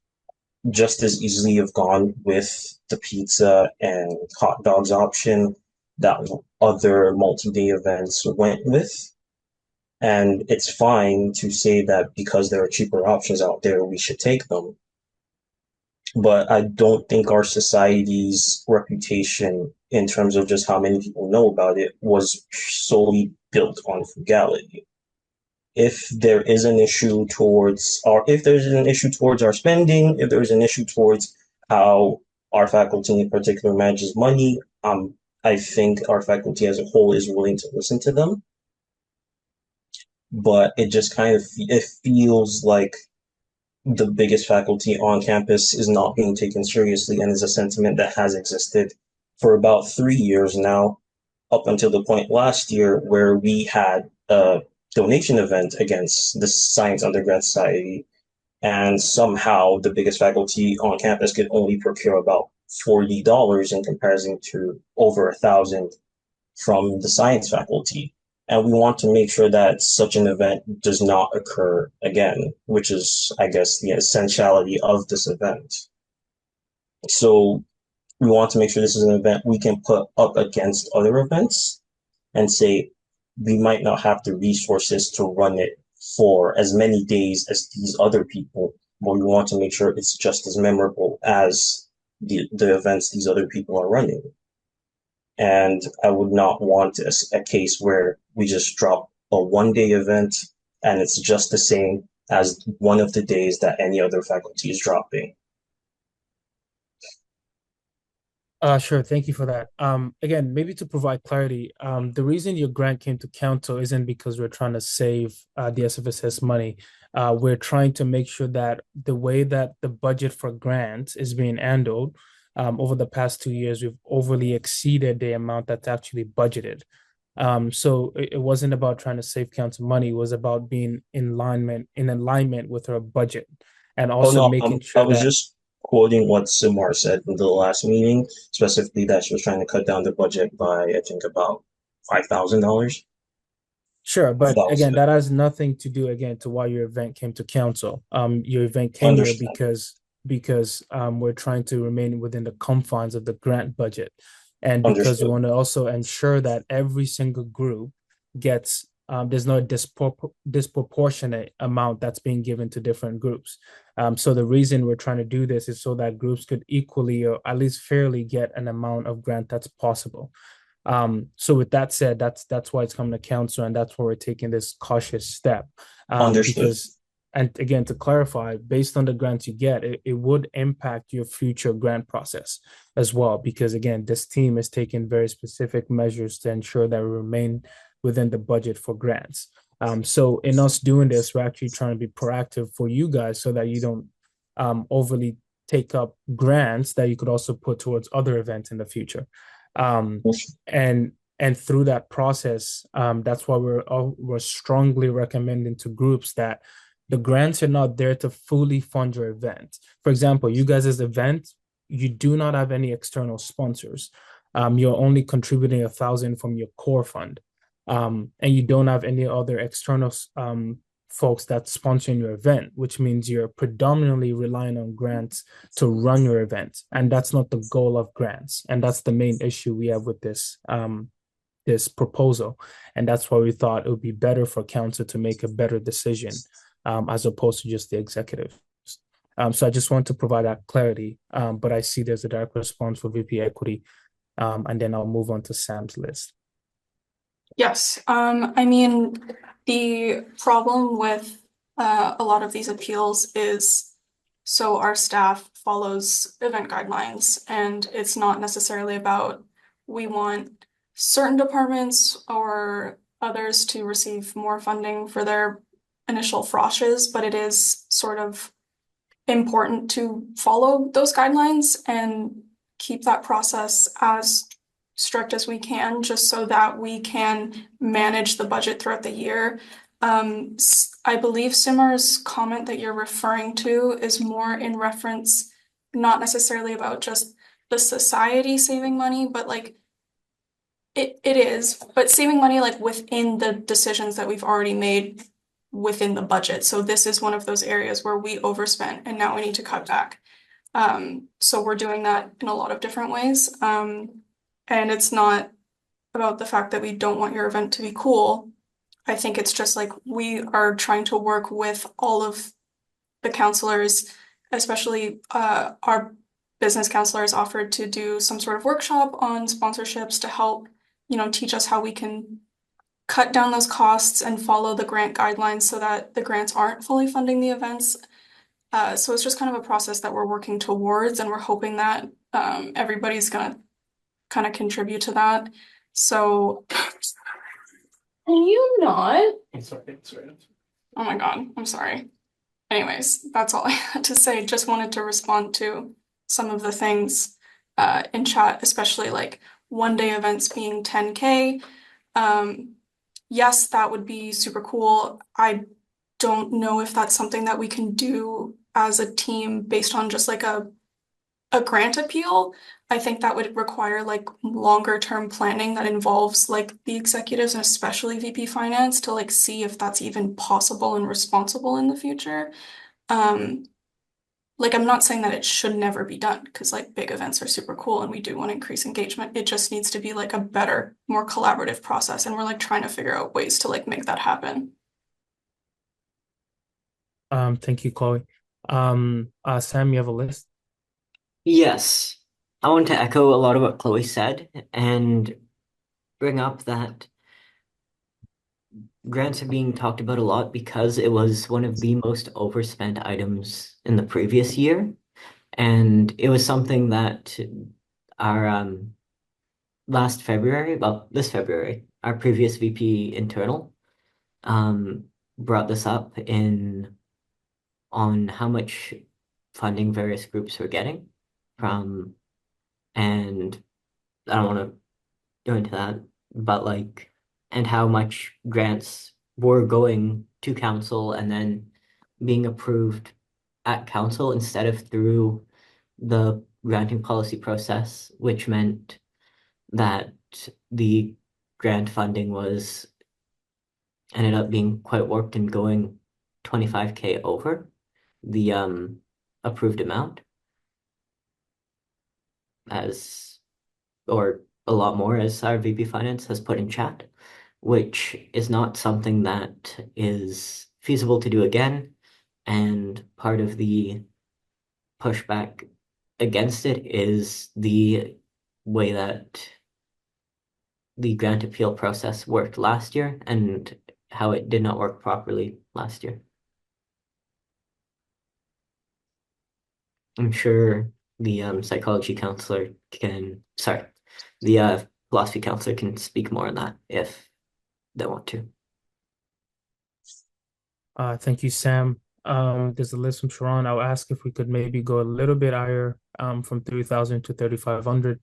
just as easily have gone with the pizza and hot dogs option that other multi-day events went with. And it's fine to say that because there are cheaper options out there, we should take them. But I don't think our society's reputation in terms of just how many people know about it was solely built on frugality. If there is an issue towards if there's an issue towards our spending, if there's an issue towards how our faculty in particular manages money, I think our faculty as a whole is willing to listen to them. But it just kind of it feels like the biggest faculty on campus is not being taken seriously, and is a sentiment that has existed for about 3 years now, up until the point last year where we had a donation event against the Science Undergrad Society, and somehow the biggest faculty on campus could only procure about $40 in comparison to over $1,000 from the science faculty. And we want to make sure that such an event does not occur again, which is, I guess, the essentiality of this event. So we want to make sure this is an event we can put up against other events and say, we might not have the resources to run it for as many days as these other people, but we want to make sure it's just as memorable as the events these other people are running. And I would not want a case where we just drop a one-day event and it's just the same as one of the days that any other faculty is dropping. Sure. Thank you for that. Again, maybe to provide clarity, the reason your grant came to council isn't because we're trying to save the SFSS money. We're trying to make sure that the way that the budget for grants is being handled, over the past 2 years, we've overly exceeded the amount that's actually budgeted. So it wasn't about trying to save council money. It was about being in alignment with our budget, and also making sure I was that. just quoting what Simar said in the last meeting, specifically that she was trying to cut down the budget by, I think, about $5,000. Sure, but That was again, it. that has nothing to do again to why your event came to council. Your event came here because we're trying to remain within the confines of the grant budget, and because we Understood. want to also ensure that every single group gets there's no disproportionate amount that's being given to different groups. So the reason we're trying to do this is so that groups could equally or at least fairly get an amount of grant that's possible. So with that said, that's why it's coming to council, and that's why we're taking this cautious step. Understood. Because, and again, to clarify, based on the grants you get, it would impact your future grant process as well. Because again, this team is taking very specific measures to ensure that we remain within the budget for grants. So in us doing this, we're actually trying to be proactive for you guys so that you don't overly take up grants that you could also put towards other events in the future. And through that process, that's why we're strongly recommending to groups that the grants are not there to fully fund your event. For example, you guys' event, you do not have any external sponsors. You're only contributing $1,000 from your core fund, and you don't have any other external folks that's sponsoring your event, which means you're predominantly relying on grants to run your event. And that's not the goal of grants. And that's the main issue we have with this proposal. And that's why we thought it would be better for council to make a better decision as opposed to just the executive. So I just want to provide that clarity. But I see there's a direct response for VP Equity. And then I'll move on to Sam's list. Yes, I mean, the problem with a lot of these appeals is so our staff follows event guidelines, and it's not necessarily about we want certain departments or others to receive more funding for their initial froshes, but it is sort of important to follow those guidelines and keep that process as strict as we can, just so that we can manage the budget throughout the year. I believe Simmer's comment that you're referring to is more in reference, not necessarily about just the society saving money, but like it is, but saving money like within the decisions that we've already made within the budget. So this is one of those areas where we overspent and now we need to cut back. So we're doing that in a lot of different ways. And it's not about the fact that we don't want your event to be cool. I think it's just like we are trying to work with all of the counselors, especially our business counselors offered to do some sort of workshop on sponsorships to help, teach us how we can cut down those costs and follow the grant guidelines so that the grants aren't fully funding the events. So it's just kind of a process that we're working towards, and we're hoping that everybody's gonna kind of contribute to that. So can you not? Sorry. Oh my God, I'm sorry. Anyways, that's all I had to say. Just wanted to respond to some of the things in chat, especially like one-day events being 10K. Yes, that would be super cool. I don't know if that's something that we can do as a team based on just like a grant appeal. I think that would require like longer term planning that involves like the executives and especially VP Finance to like see if that's even possible and responsible in the future. Like I'm not saying that it should never be done because like big events are super cool and we do want to increase engagement. It just needs to be like a better, more collaborative process, and we're like trying to figure out ways to like make that happen. Thank you, Chloe. Sam, you have a list? Yes, I want to echo a lot of what Chloe said and bring up that grants are being talked about a lot because it was one of the most overspent items in the previous year. And it was something that our this February, our previous VP internal brought this up on how much funding various groups were getting from, and I don't want to go into that, but like, and how much grants were going to council and then being approved at council instead of through the granting policy process, which meant that the grant funding ended up being quite warped and going 25K over the approved amount, or a lot more, as our VP Finance has put in chat, which is not something that is feasible to do again. And part of the pushback against it is the way that the grant appeal process worked last year and how it did not work properly last year. I'm sure the psychology counselor the philosophy counselor can speak more on that if they want to. Thank you, Sam. There's a list from Sharon. I'll ask if we could maybe go a little bit higher, from 3,000 to 3,500.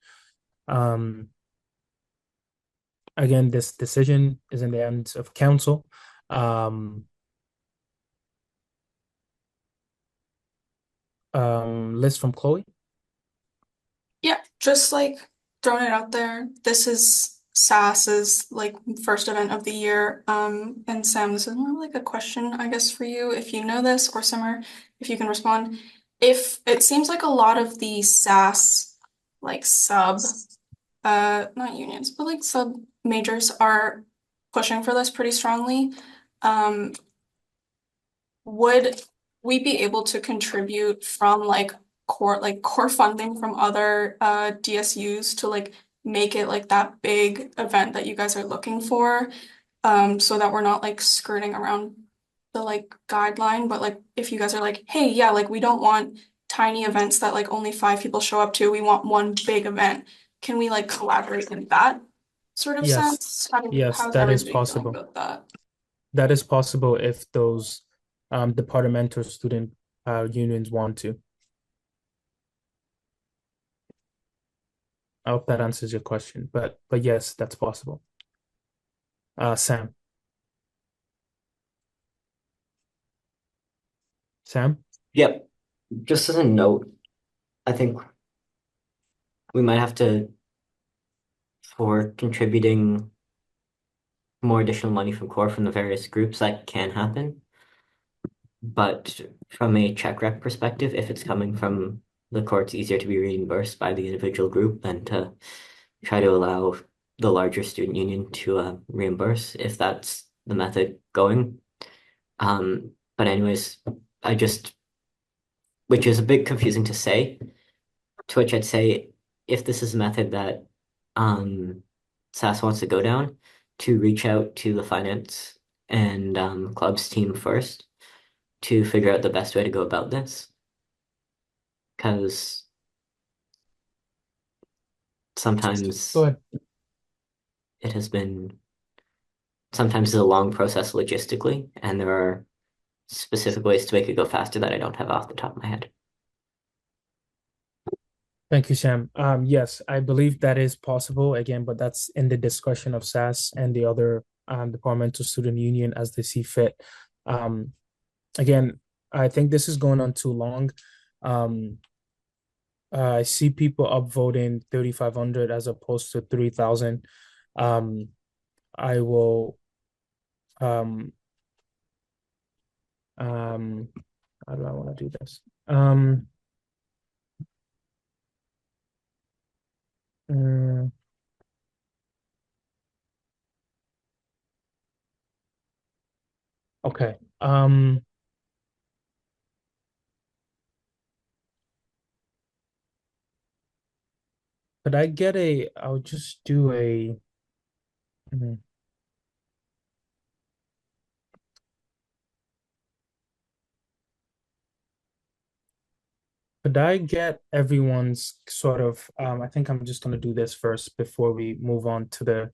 Again, this decision is in the hands of council. List from Chloe. Yeah, just like throwing it out there. This is SAS's like first event of the year. And Sam, this is more like a question, I guess, for you, if you know this, or Simmer, if you can respond. If it seems like a lot of the SAS like not unions, but like sub majors are pushing for this pretty strongly, would we be able to contribute from like core funding from other DSUs to like make it like that big event that you guys are looking for, so that we're not like skirting around the like guideline, but like if you guys are like, hey, yeah, like we don't want tiny events that like only 5 people show up to, we want one big event. Can we like collaborate in that sort of sense? Yes, how's that is everybody feeling possible. about that? That is possible if those departmental student unions want to. I hope that answers your question, but yes, that's possible. Sam. Sam? Yep. Just as a note, I think we might have to, for contributing more additional money from core from the various groups, that can happen. But from a check rep perspective, if it's coming from the core, it's easier to be reimbursed by the individual group than to try to allow the larger student union to reimburse if that's the method going. But anyways, which is a bit confusing to say, to which I'd say if this is a method that SAS wants to go down, to reach out to the finance and clubs team first to figure out the best way to go about this. Because sometimes Go ahead. it has been sometimes it's a long process logistically, and there are specific ways to make it go faster that I don't have off the top of my head. Thank you, Sam. Yes, I believe that is possible again, but that's in the discussion of SAS and the other departmental student union as they see fit. Again, I think this is going on too long. I see people upvoting 3,500 as opposed to 3,000. I will how do I want to do this? Okay. Could I get I'll just do could I get everyone's sort of, I think I'm just going to do this first before we move on to the.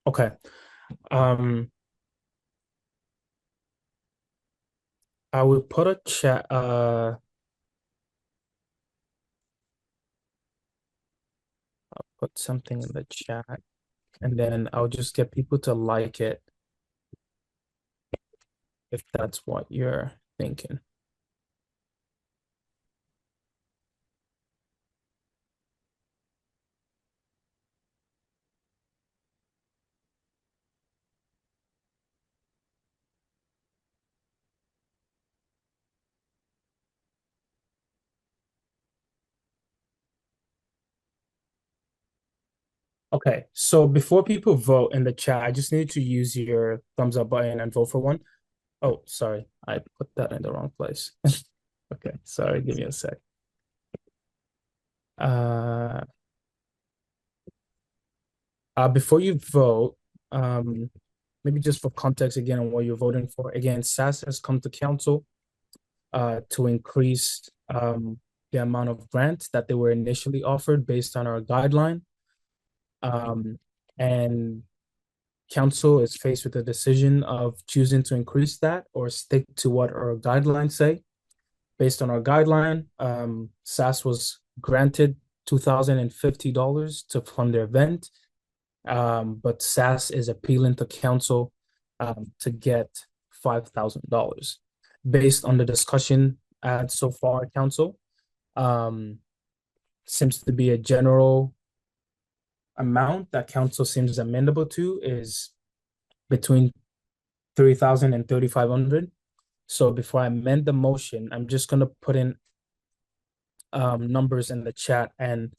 Okay. I will put a chat, I'll put something in the chat and then I'll just get people to like it if that's what you're thinking. Okay, so before people vote in the chat, I just need to use your thumbs up button and vote for one. Oh, sorry, I put that in the wrong place. Okay, sorry, give me a sec. Before you vote, maybe just for context again on what you're voting for. Again, SAS has come to council to increase the amount of grants that they were initially offered based on our guideline. And council is faced with the decision of choosing to increase that or stick to what our guidelines say. Based on our guideline, SAS was granted $2,050 to fund their event, but SAS is appealing to council to get $5,000. Based on the discussion had so far at council, seems to be a general amount that council seems amenable to is between 3,000 and 3,500. So before I amend the motion, I'm just going to put in numbers in the chat, and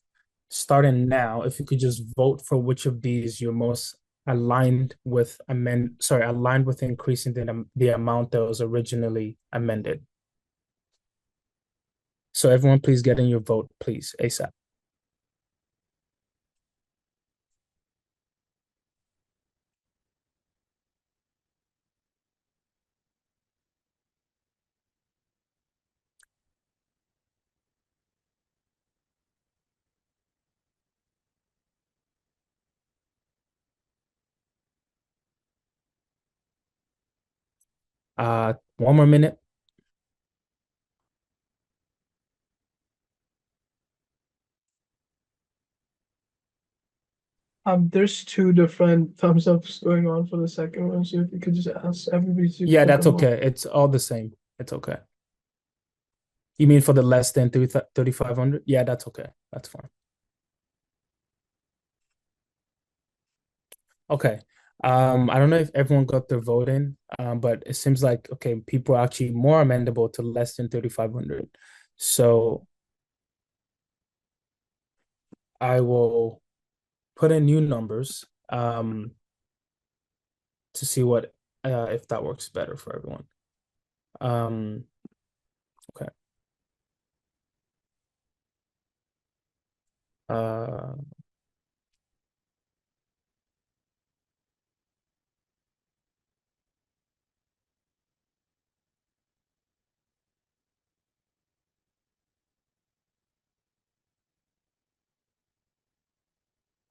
starting now, if you could just vote for which of these you're most aligned with aligned with increasing the amount that was originally amended. So everyone please get in your vote, please, ASAP. One more minute. There's two different thumbs ups going on for the second one, so if you could just ask everybody to Yeah, click that's on one. okay. It's all the same. It's okay. You mean for the less than 3,500? Yeah, that's okay. That's fine. Okay. I don't know if everyone got their vote in, but it seems like okay, people are actually more amendable to less than 3,500. So I will put in new numbers to see what if that works better for everyone. Okay.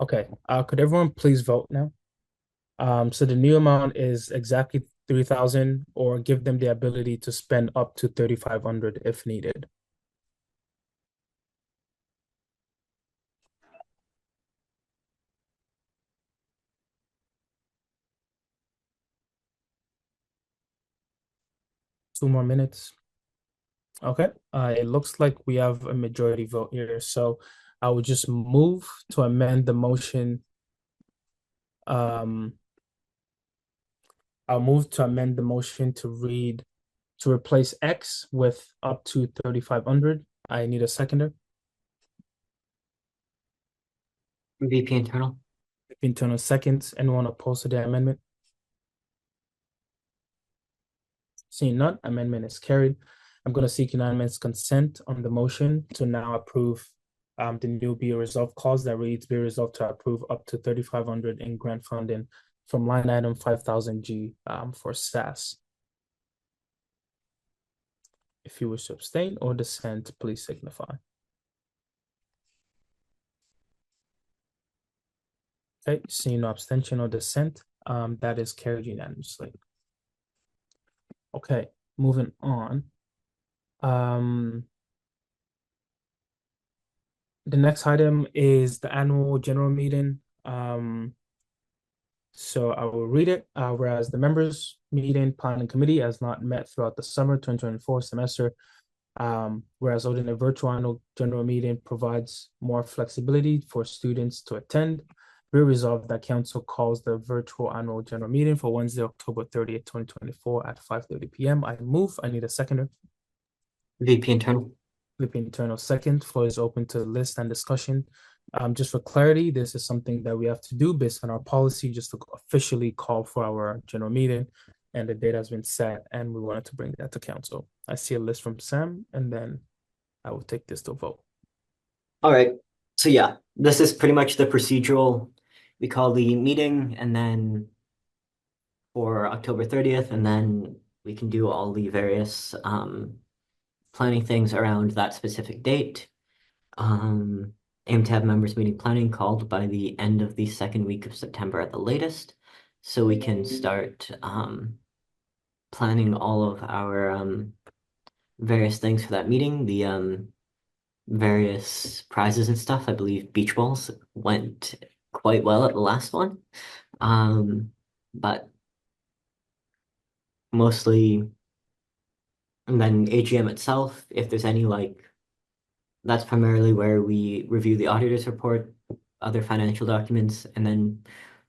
Okay. Could everyone please vote now? So the new amount is exactly 3,000, or give them the ability to spend up to 3,500 if needed. Two more minutes. Okay. It looks like we have a majority vote here, so I will just move to amend the motion. I'll move to amend the motion to read to replace X with up to 3,500. I need a seconder. VP internal. VP internal seconds. Anyone opposed to the amendment? Seeing none, amendment is carried. I'm going to seek unanimous consent on the motion to now approve the new be resolved clause that reads be resolved to approve up to 3,500 in grant funding from line item 5,000G for SAS. If you wish to abstain or dissent, please signify. Okay, seeing no abstention or dissent, that is carried unanimously. Okay, moving on. The next item is the annual general meeting. So I will read it. Whereas the members meeting planning committee has not met throughout the summer 2024 semester. Whereas holding a virtual annual general meeting provides more flexibility for students to attend. We resolved that council calls the virtual annual general meeting for Wednesday, October 30th, 2024 at 5:30 p.m. I move. I need a seconder. VP internal. VP internal second. Floor is open to list and discussion. Just for clarity, this is something that we have to do based on our policy, just to officially call for our general meeting, and the date has been set, and we wanted to bring that to council. I see a list from Sam, and then I will take this to a vote. All right. So yeah, this is pretty much the procedural. We call the meeting, and then for October 30th, and then we can do all the various planning things around that specific date. Aim to have members meeting planning called by the end of the second week of September at the latest, so we can start planning all of our various things for that meeting. The various prizes and stuff. I believe beach balls went quite well at the last one. But mostly, and then AGM itself, if there's any that's primarily where we review the auditor's report, other financial documents, and then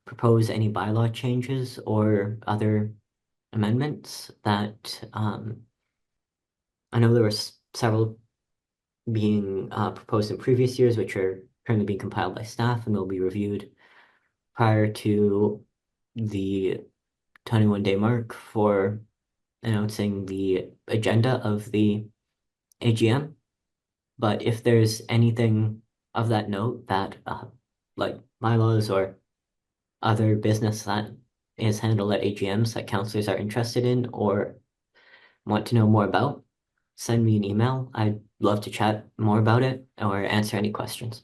propose any bylaw changes or other amendments that I know there were several being proposed in previous years, which are currently being compiled by staff, and they'll be reviewed prior to the 21-day mark for announcing the agenda of the AGM. But if there's anything of that note that like bylaws or other business that is handled at AGMs that counselors are interested in or want to know more about, send me an email. I'd love to chat more about it or answer any questions.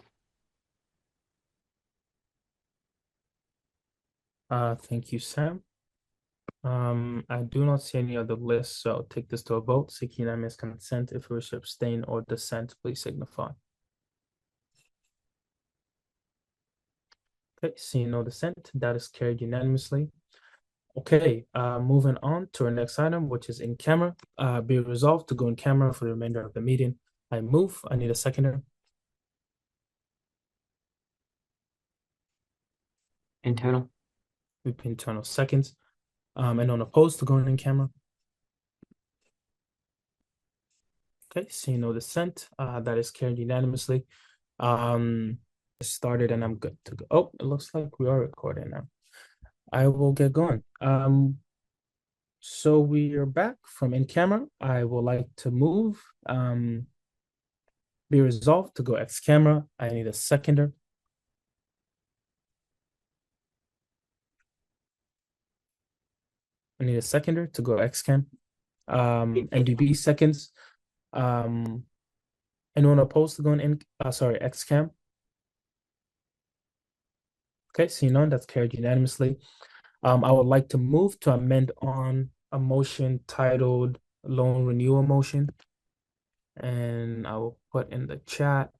Thank you, Sam. I do not see any other lists, so I'll take this to a vote. Seeking unanimous consent. If you wish to abstain or dissent, please signify. Okay, seeing no dissent, that is carried unanimously. Okay, moving on to our next item, which is in camera. Be resolved to go in camera for the remainder of the meeting. I move. I need a seconder. Internal. VP internal seconds. Anyone opposed to going in camera? Okay, seeing no dissent, that is carried unanimously. Started and I'm good to go. Oh, it looks like we are recording now. I will get going. So we are back from in camera. I would like to move. Be resolved to go X camera. I need a seconder. I need a seconder to go X cam. NDB seconds. Anyone opposed to going in? Sorry, X cam. Okay, seeing none, that's carried unanimously. I would like to move to amend on a motion titled loan renewal motion. And I will put in the chat.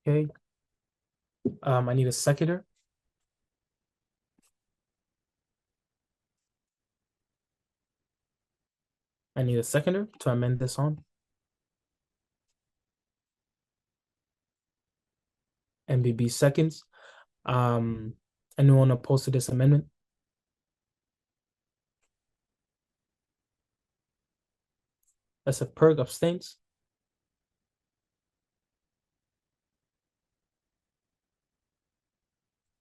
Okay. I need a seconder. I need a seconder to amend this on. MBB seconds. Anyone opposed to this amendment? SF Perg abstains.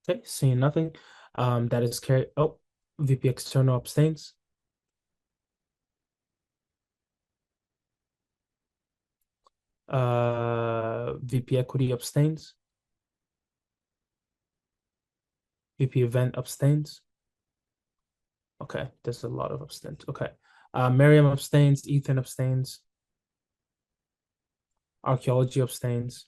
Okay, seeing nothing. That is carried. Oh, VP external abstains. VP equity abstains. VP event abstains. Okay, there's a lot of abstains. Okay. Miriam abstains, Ethan abstains. Archaeology abstains.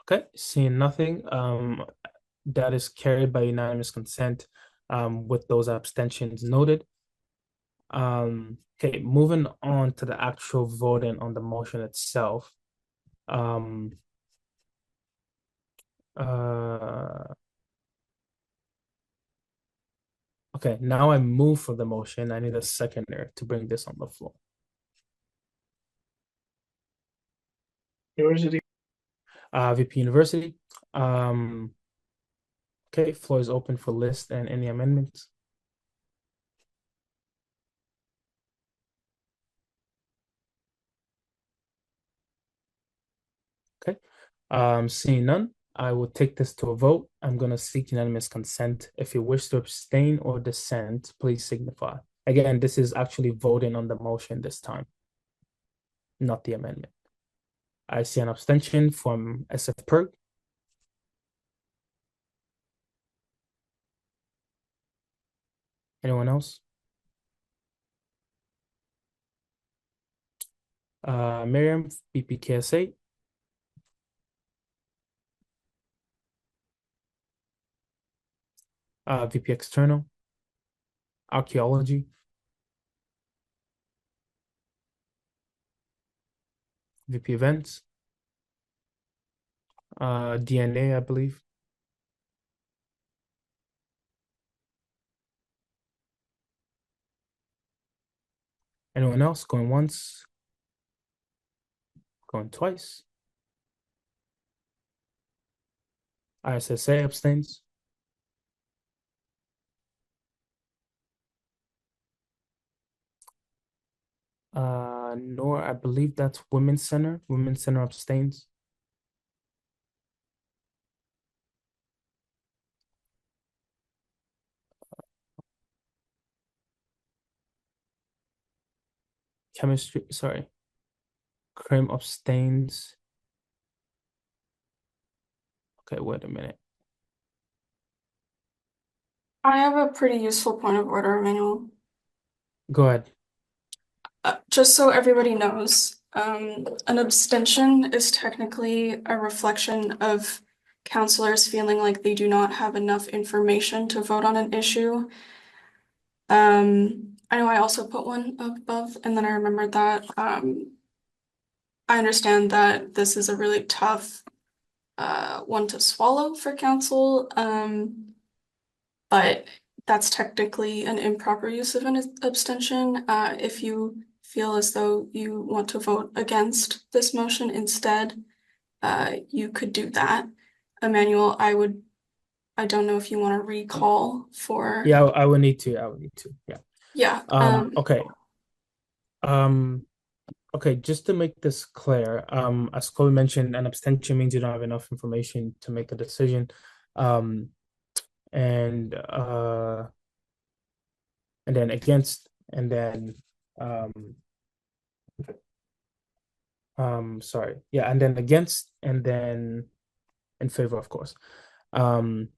Okay, seeing nothing. That is carried by unanimous consent, with those abstentions noted. Okay, moving on to the actual voting on the motion itself. Okay, now I move for the motion. I need a seconder to bring this on the floor. University. VP University. Okay, floor is open for list and any amendments. Okay, seeing none, I will take this to a vote. I'm gonna seek unanimous consent. If you wish to abstain or dissent, please signify. Again, this is actually voting on the motion this time, not the amendment. I see an abstention from SF Perg. Anyone else? Miriam, BPKSA. VP External. Archaeology. VP Events. DNA, I believe. Anyone else? Going once? Going twice? ISSA abstains. Nor I believe that's Women's Center. Women's Center abstains. Chemistry, sorry. Crim abstains. Okay, wait a minute. I have a pretty useful point of order, Emmanuel. Go ahead. Just so everybody knows, An abstention is technically a reflection of counselors feeling like they do not have enough information to vote on an issue. I know I also put one above, and then I remembered that I understand that this is a really tough one to swallow for council, but that's technically an improper use of an abstention. If you feel as though you want to vote against this motion instead, you could do that. Emmanuel, I don't know if you want to recall for. Yeah, I would need to. Yeah. Yeah. Okay. Okay, just to make this clear, as Chloe mentioned, an abstention means you don't have enough information to make a decision. And then against, and then sorry, yeah, and then against, and then in favor, of course. Again,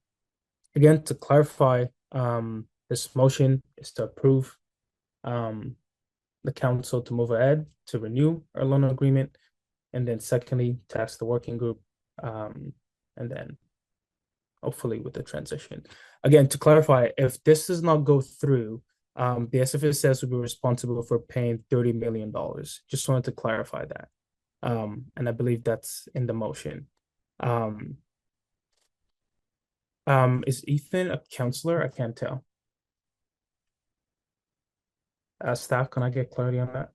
to clarify, this motion is to approve the council to move ahead to renew our loan agreement, and then secondly, to ask the working group, and then hopefully with the transition. Again, to clarify, if this does not go through, the SFSS will be responsible for paying $30 million. Just wanted to clarify that. And I believe that's in the motion. Is Ethan a counselor? I can't tell. Staff, can I get clarity on that?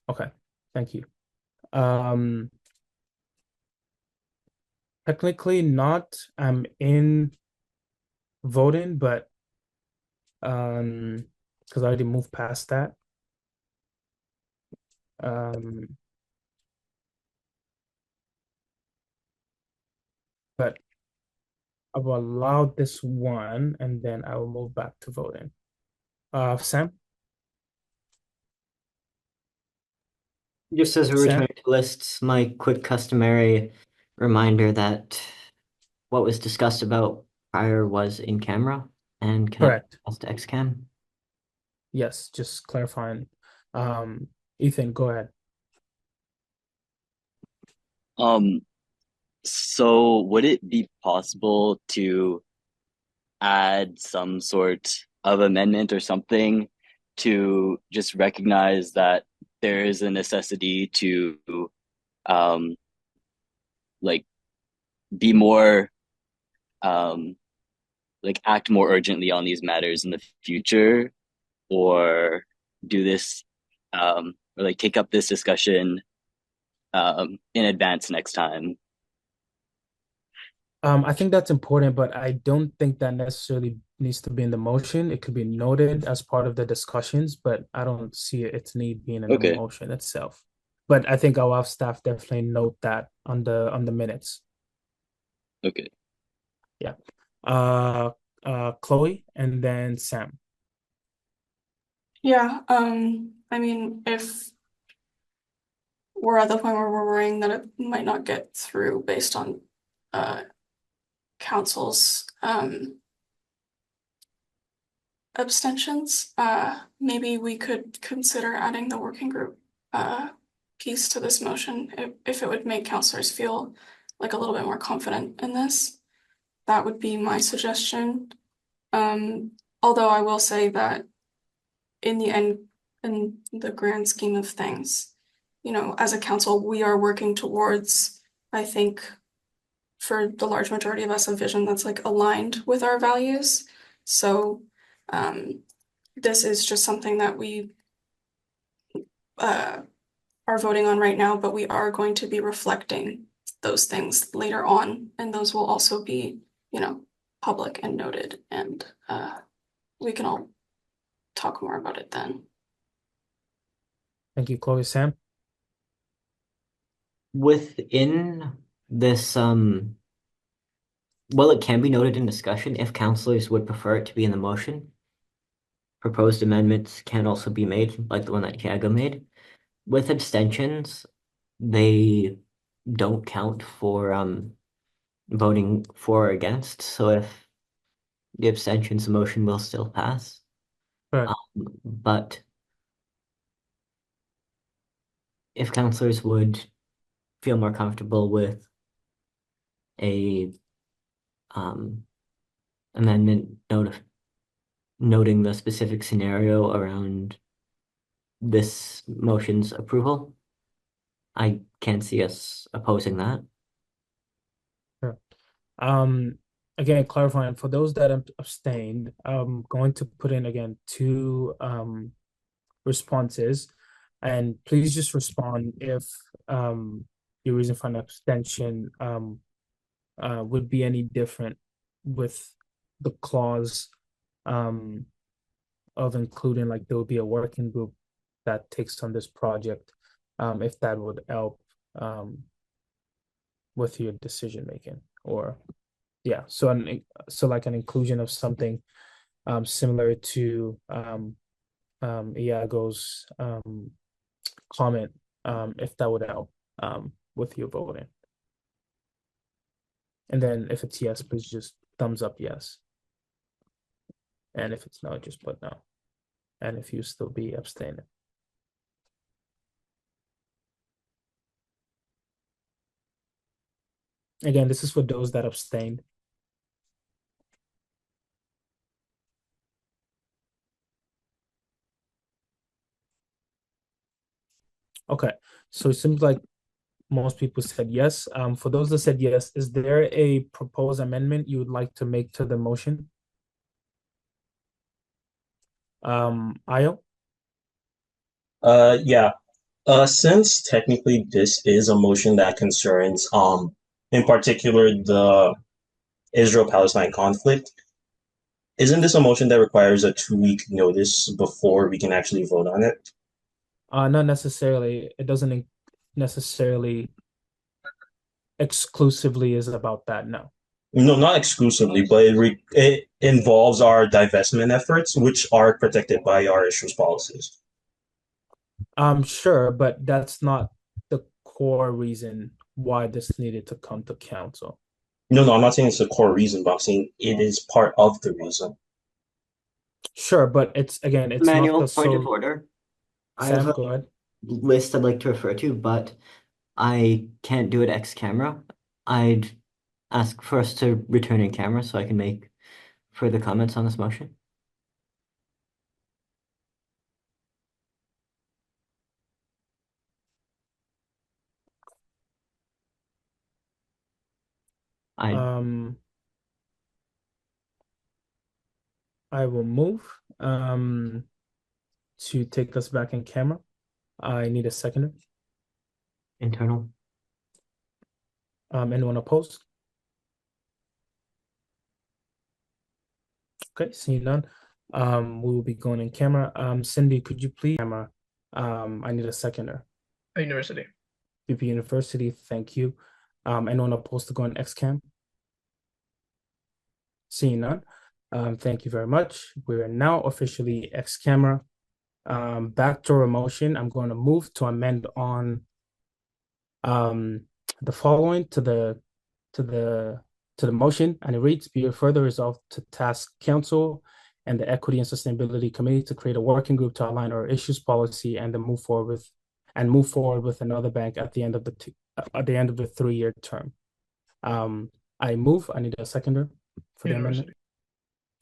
Okay, thank you. Technically not, I'm in voting, but because I already moved past that. But I will allow this one, and then I will move back to voting. Sam? Just as we're Sam? returning to lists, my quick customary reminder that what was discussed about prior was in camera and connected to XCam. Yes, just clarifying. Ethan, go ahead. So would it be possible to add some sort of amendment or something to just recognize that there is a necessity to like be more like act more urgently on these matters in the future, or do this or like take up this discussion in advance next time? I think that's important, but I don't think that necessarily needs to be in the motion. It could be noted as part of the discussions, but I don't see its need being in the motion itself. But I think our staff definitely note that on the minutes. Okay. Yeah. Chloe and then Sam. Yeah, I mean, if we're at the point where we're worrying that it might not get through based on council's abstentions, maybe we could consider adding the working group piece to this motion if it would make counselors feel like a little bit more confident in this. That would be my suggestion. Although I will say that in the end, in the grand scheme of things, you know, as a council, we are working towards, I think, for the large majority of us, a vision that's like aligned with our values. So this is just something that we are voting on right now, but we are going to be reflecting those things later on, and those will also be, you know, public and noted, and we can all talk more about it then. Thank you, Chloe. Sam? Within this, well, it can be noted in discussion if counselors would prefer it to be in the motion. Proposed amendments can also be made, like the one that Tiago made. With abstentions, they don't count for voting for or against. So if the abstentions, the motion will still pass. But if counselors would feel more comfortable with a amendment noting the specific scenario around this motion's approval. I can't see us opposing that. Sure. Again, clarifying for those that abstained, I'm going to put in again two responses, and please just respond if your reason for an abstention would be any different with the clause of including, like, there will be a working group that takes on this project, if that would help with your decision making, or yeah, so like an inclusion of something similar to Iago's comment, if that would help with your voting. And then if it's yes, please just thumbs up yes. And if it's no, just put no. And if you still be abstaining. Again, this is for those that abstained. Okay, so it seems like most people said yes. For those that said yes, is there a proposed amendment you would like to make to the motion? Ayo? Yeah. Since technically this is a motion that concerns, in particular, the Israel-Palestine conflict, isn't this a motion that requires a 2-week notice before we can actually vote on it? Not necessarily. It doesn't necessarily exclusively is about that, no. No, not exclusively, but it involves our divestment efforts, which are protected by our issues policies. Sure, but that's not the core reason why this needed to come to council. No, I'm not saying it's a core reason, but I'm saying it is part of the reason. Sure, but it's again, it's not Manuel, the point of sole. order. I Sam, have a go ahead. list I'd like to refer to, but I can't do it ex camera. I'd ask for us to return in camera so I can make further comments on this motion. I I will move to take us back in camera. I need a seconder. internal. Anyone opposed? Okay, seeing none. We will be going in camera. Cindy, could you please camera? I need a seconder. University. BP University, thank you. Anyone opposed to going X-Cam? Seeing none. Thank you very much. We are now officially X-Camera. Back to our motion, I'm going to move to amend on the following to the motion, and it reads: be it further resolved to task council and the Equity and Sustainability Committee to create a working group to outline our issues policy and then move forward with another bank at the end of the 3-year term. I move. I need a seconder for the amendment.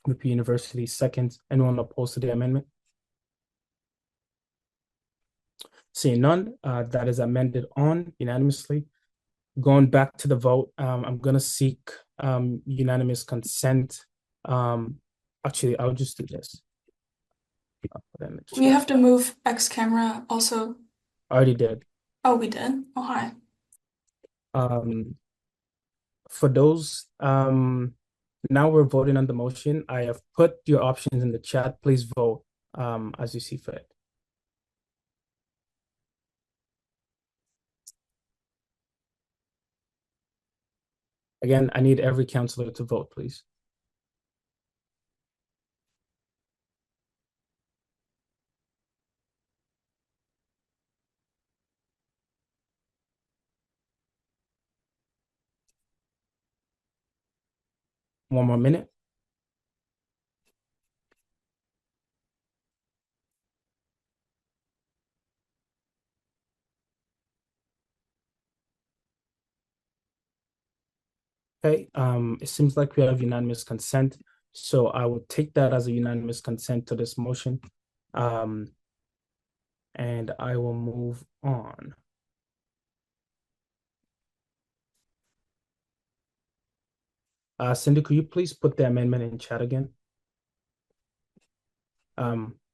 With the university seconds. Anyone opposed to the amendment? Seeing none, that is amended on unanimously. Going back to the vote, I'm gonna seek unanimous consent. Actually, I'll just do this. We have to move X camera also. I already did. Oh, we did. Oh, hi. For those, now we're voting on the motion. I have put your options in the chat. Please vote as you see fit. Again, I need every counselor to vote, please. One more minute. Okay, it seems like we have unanimous consent, so I will take that as a unanimous consent to this motion. And I will move on. Cindy, could you please put the amendment in chat again?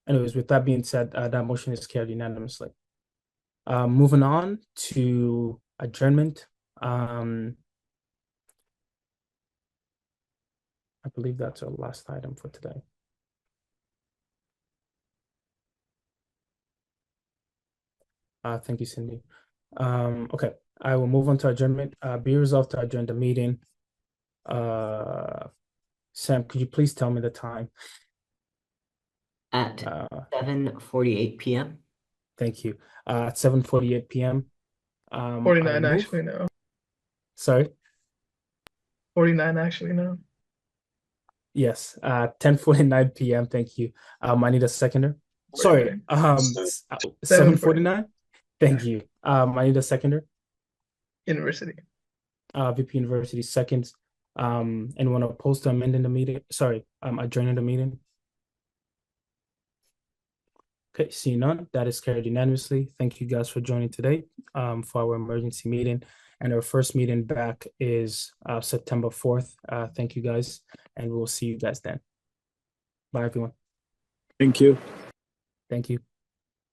Anyways, with that being said, that motion is carried unanimously. Moving on to adjournment. I believe that's our last item for today. Thank you, Cindy. Okay, I will move on to adjournment. Be resolved to adjourn the meeting. Sam, could you please tell me the time? At 7:48 p.m. Thank you. At 7:48 p.m. 49 actually no. Sorry? 49 actually no. Yes, 10:49 p.m. Thank you. I need a seconder. Sorry, 7:49. Thank you. I need a seconder. University. VP University seconds. Anyone opposed to amending the meeting? Sorry, adjourning the meeting? Okay, seeing none, that is carried unanimously. Thank you guys for joining today for our emergency meeting. And our first meeting back is September 4th. Thank you guys, and we'll see you guys then. Bye, everyone. Thank you. Thank you.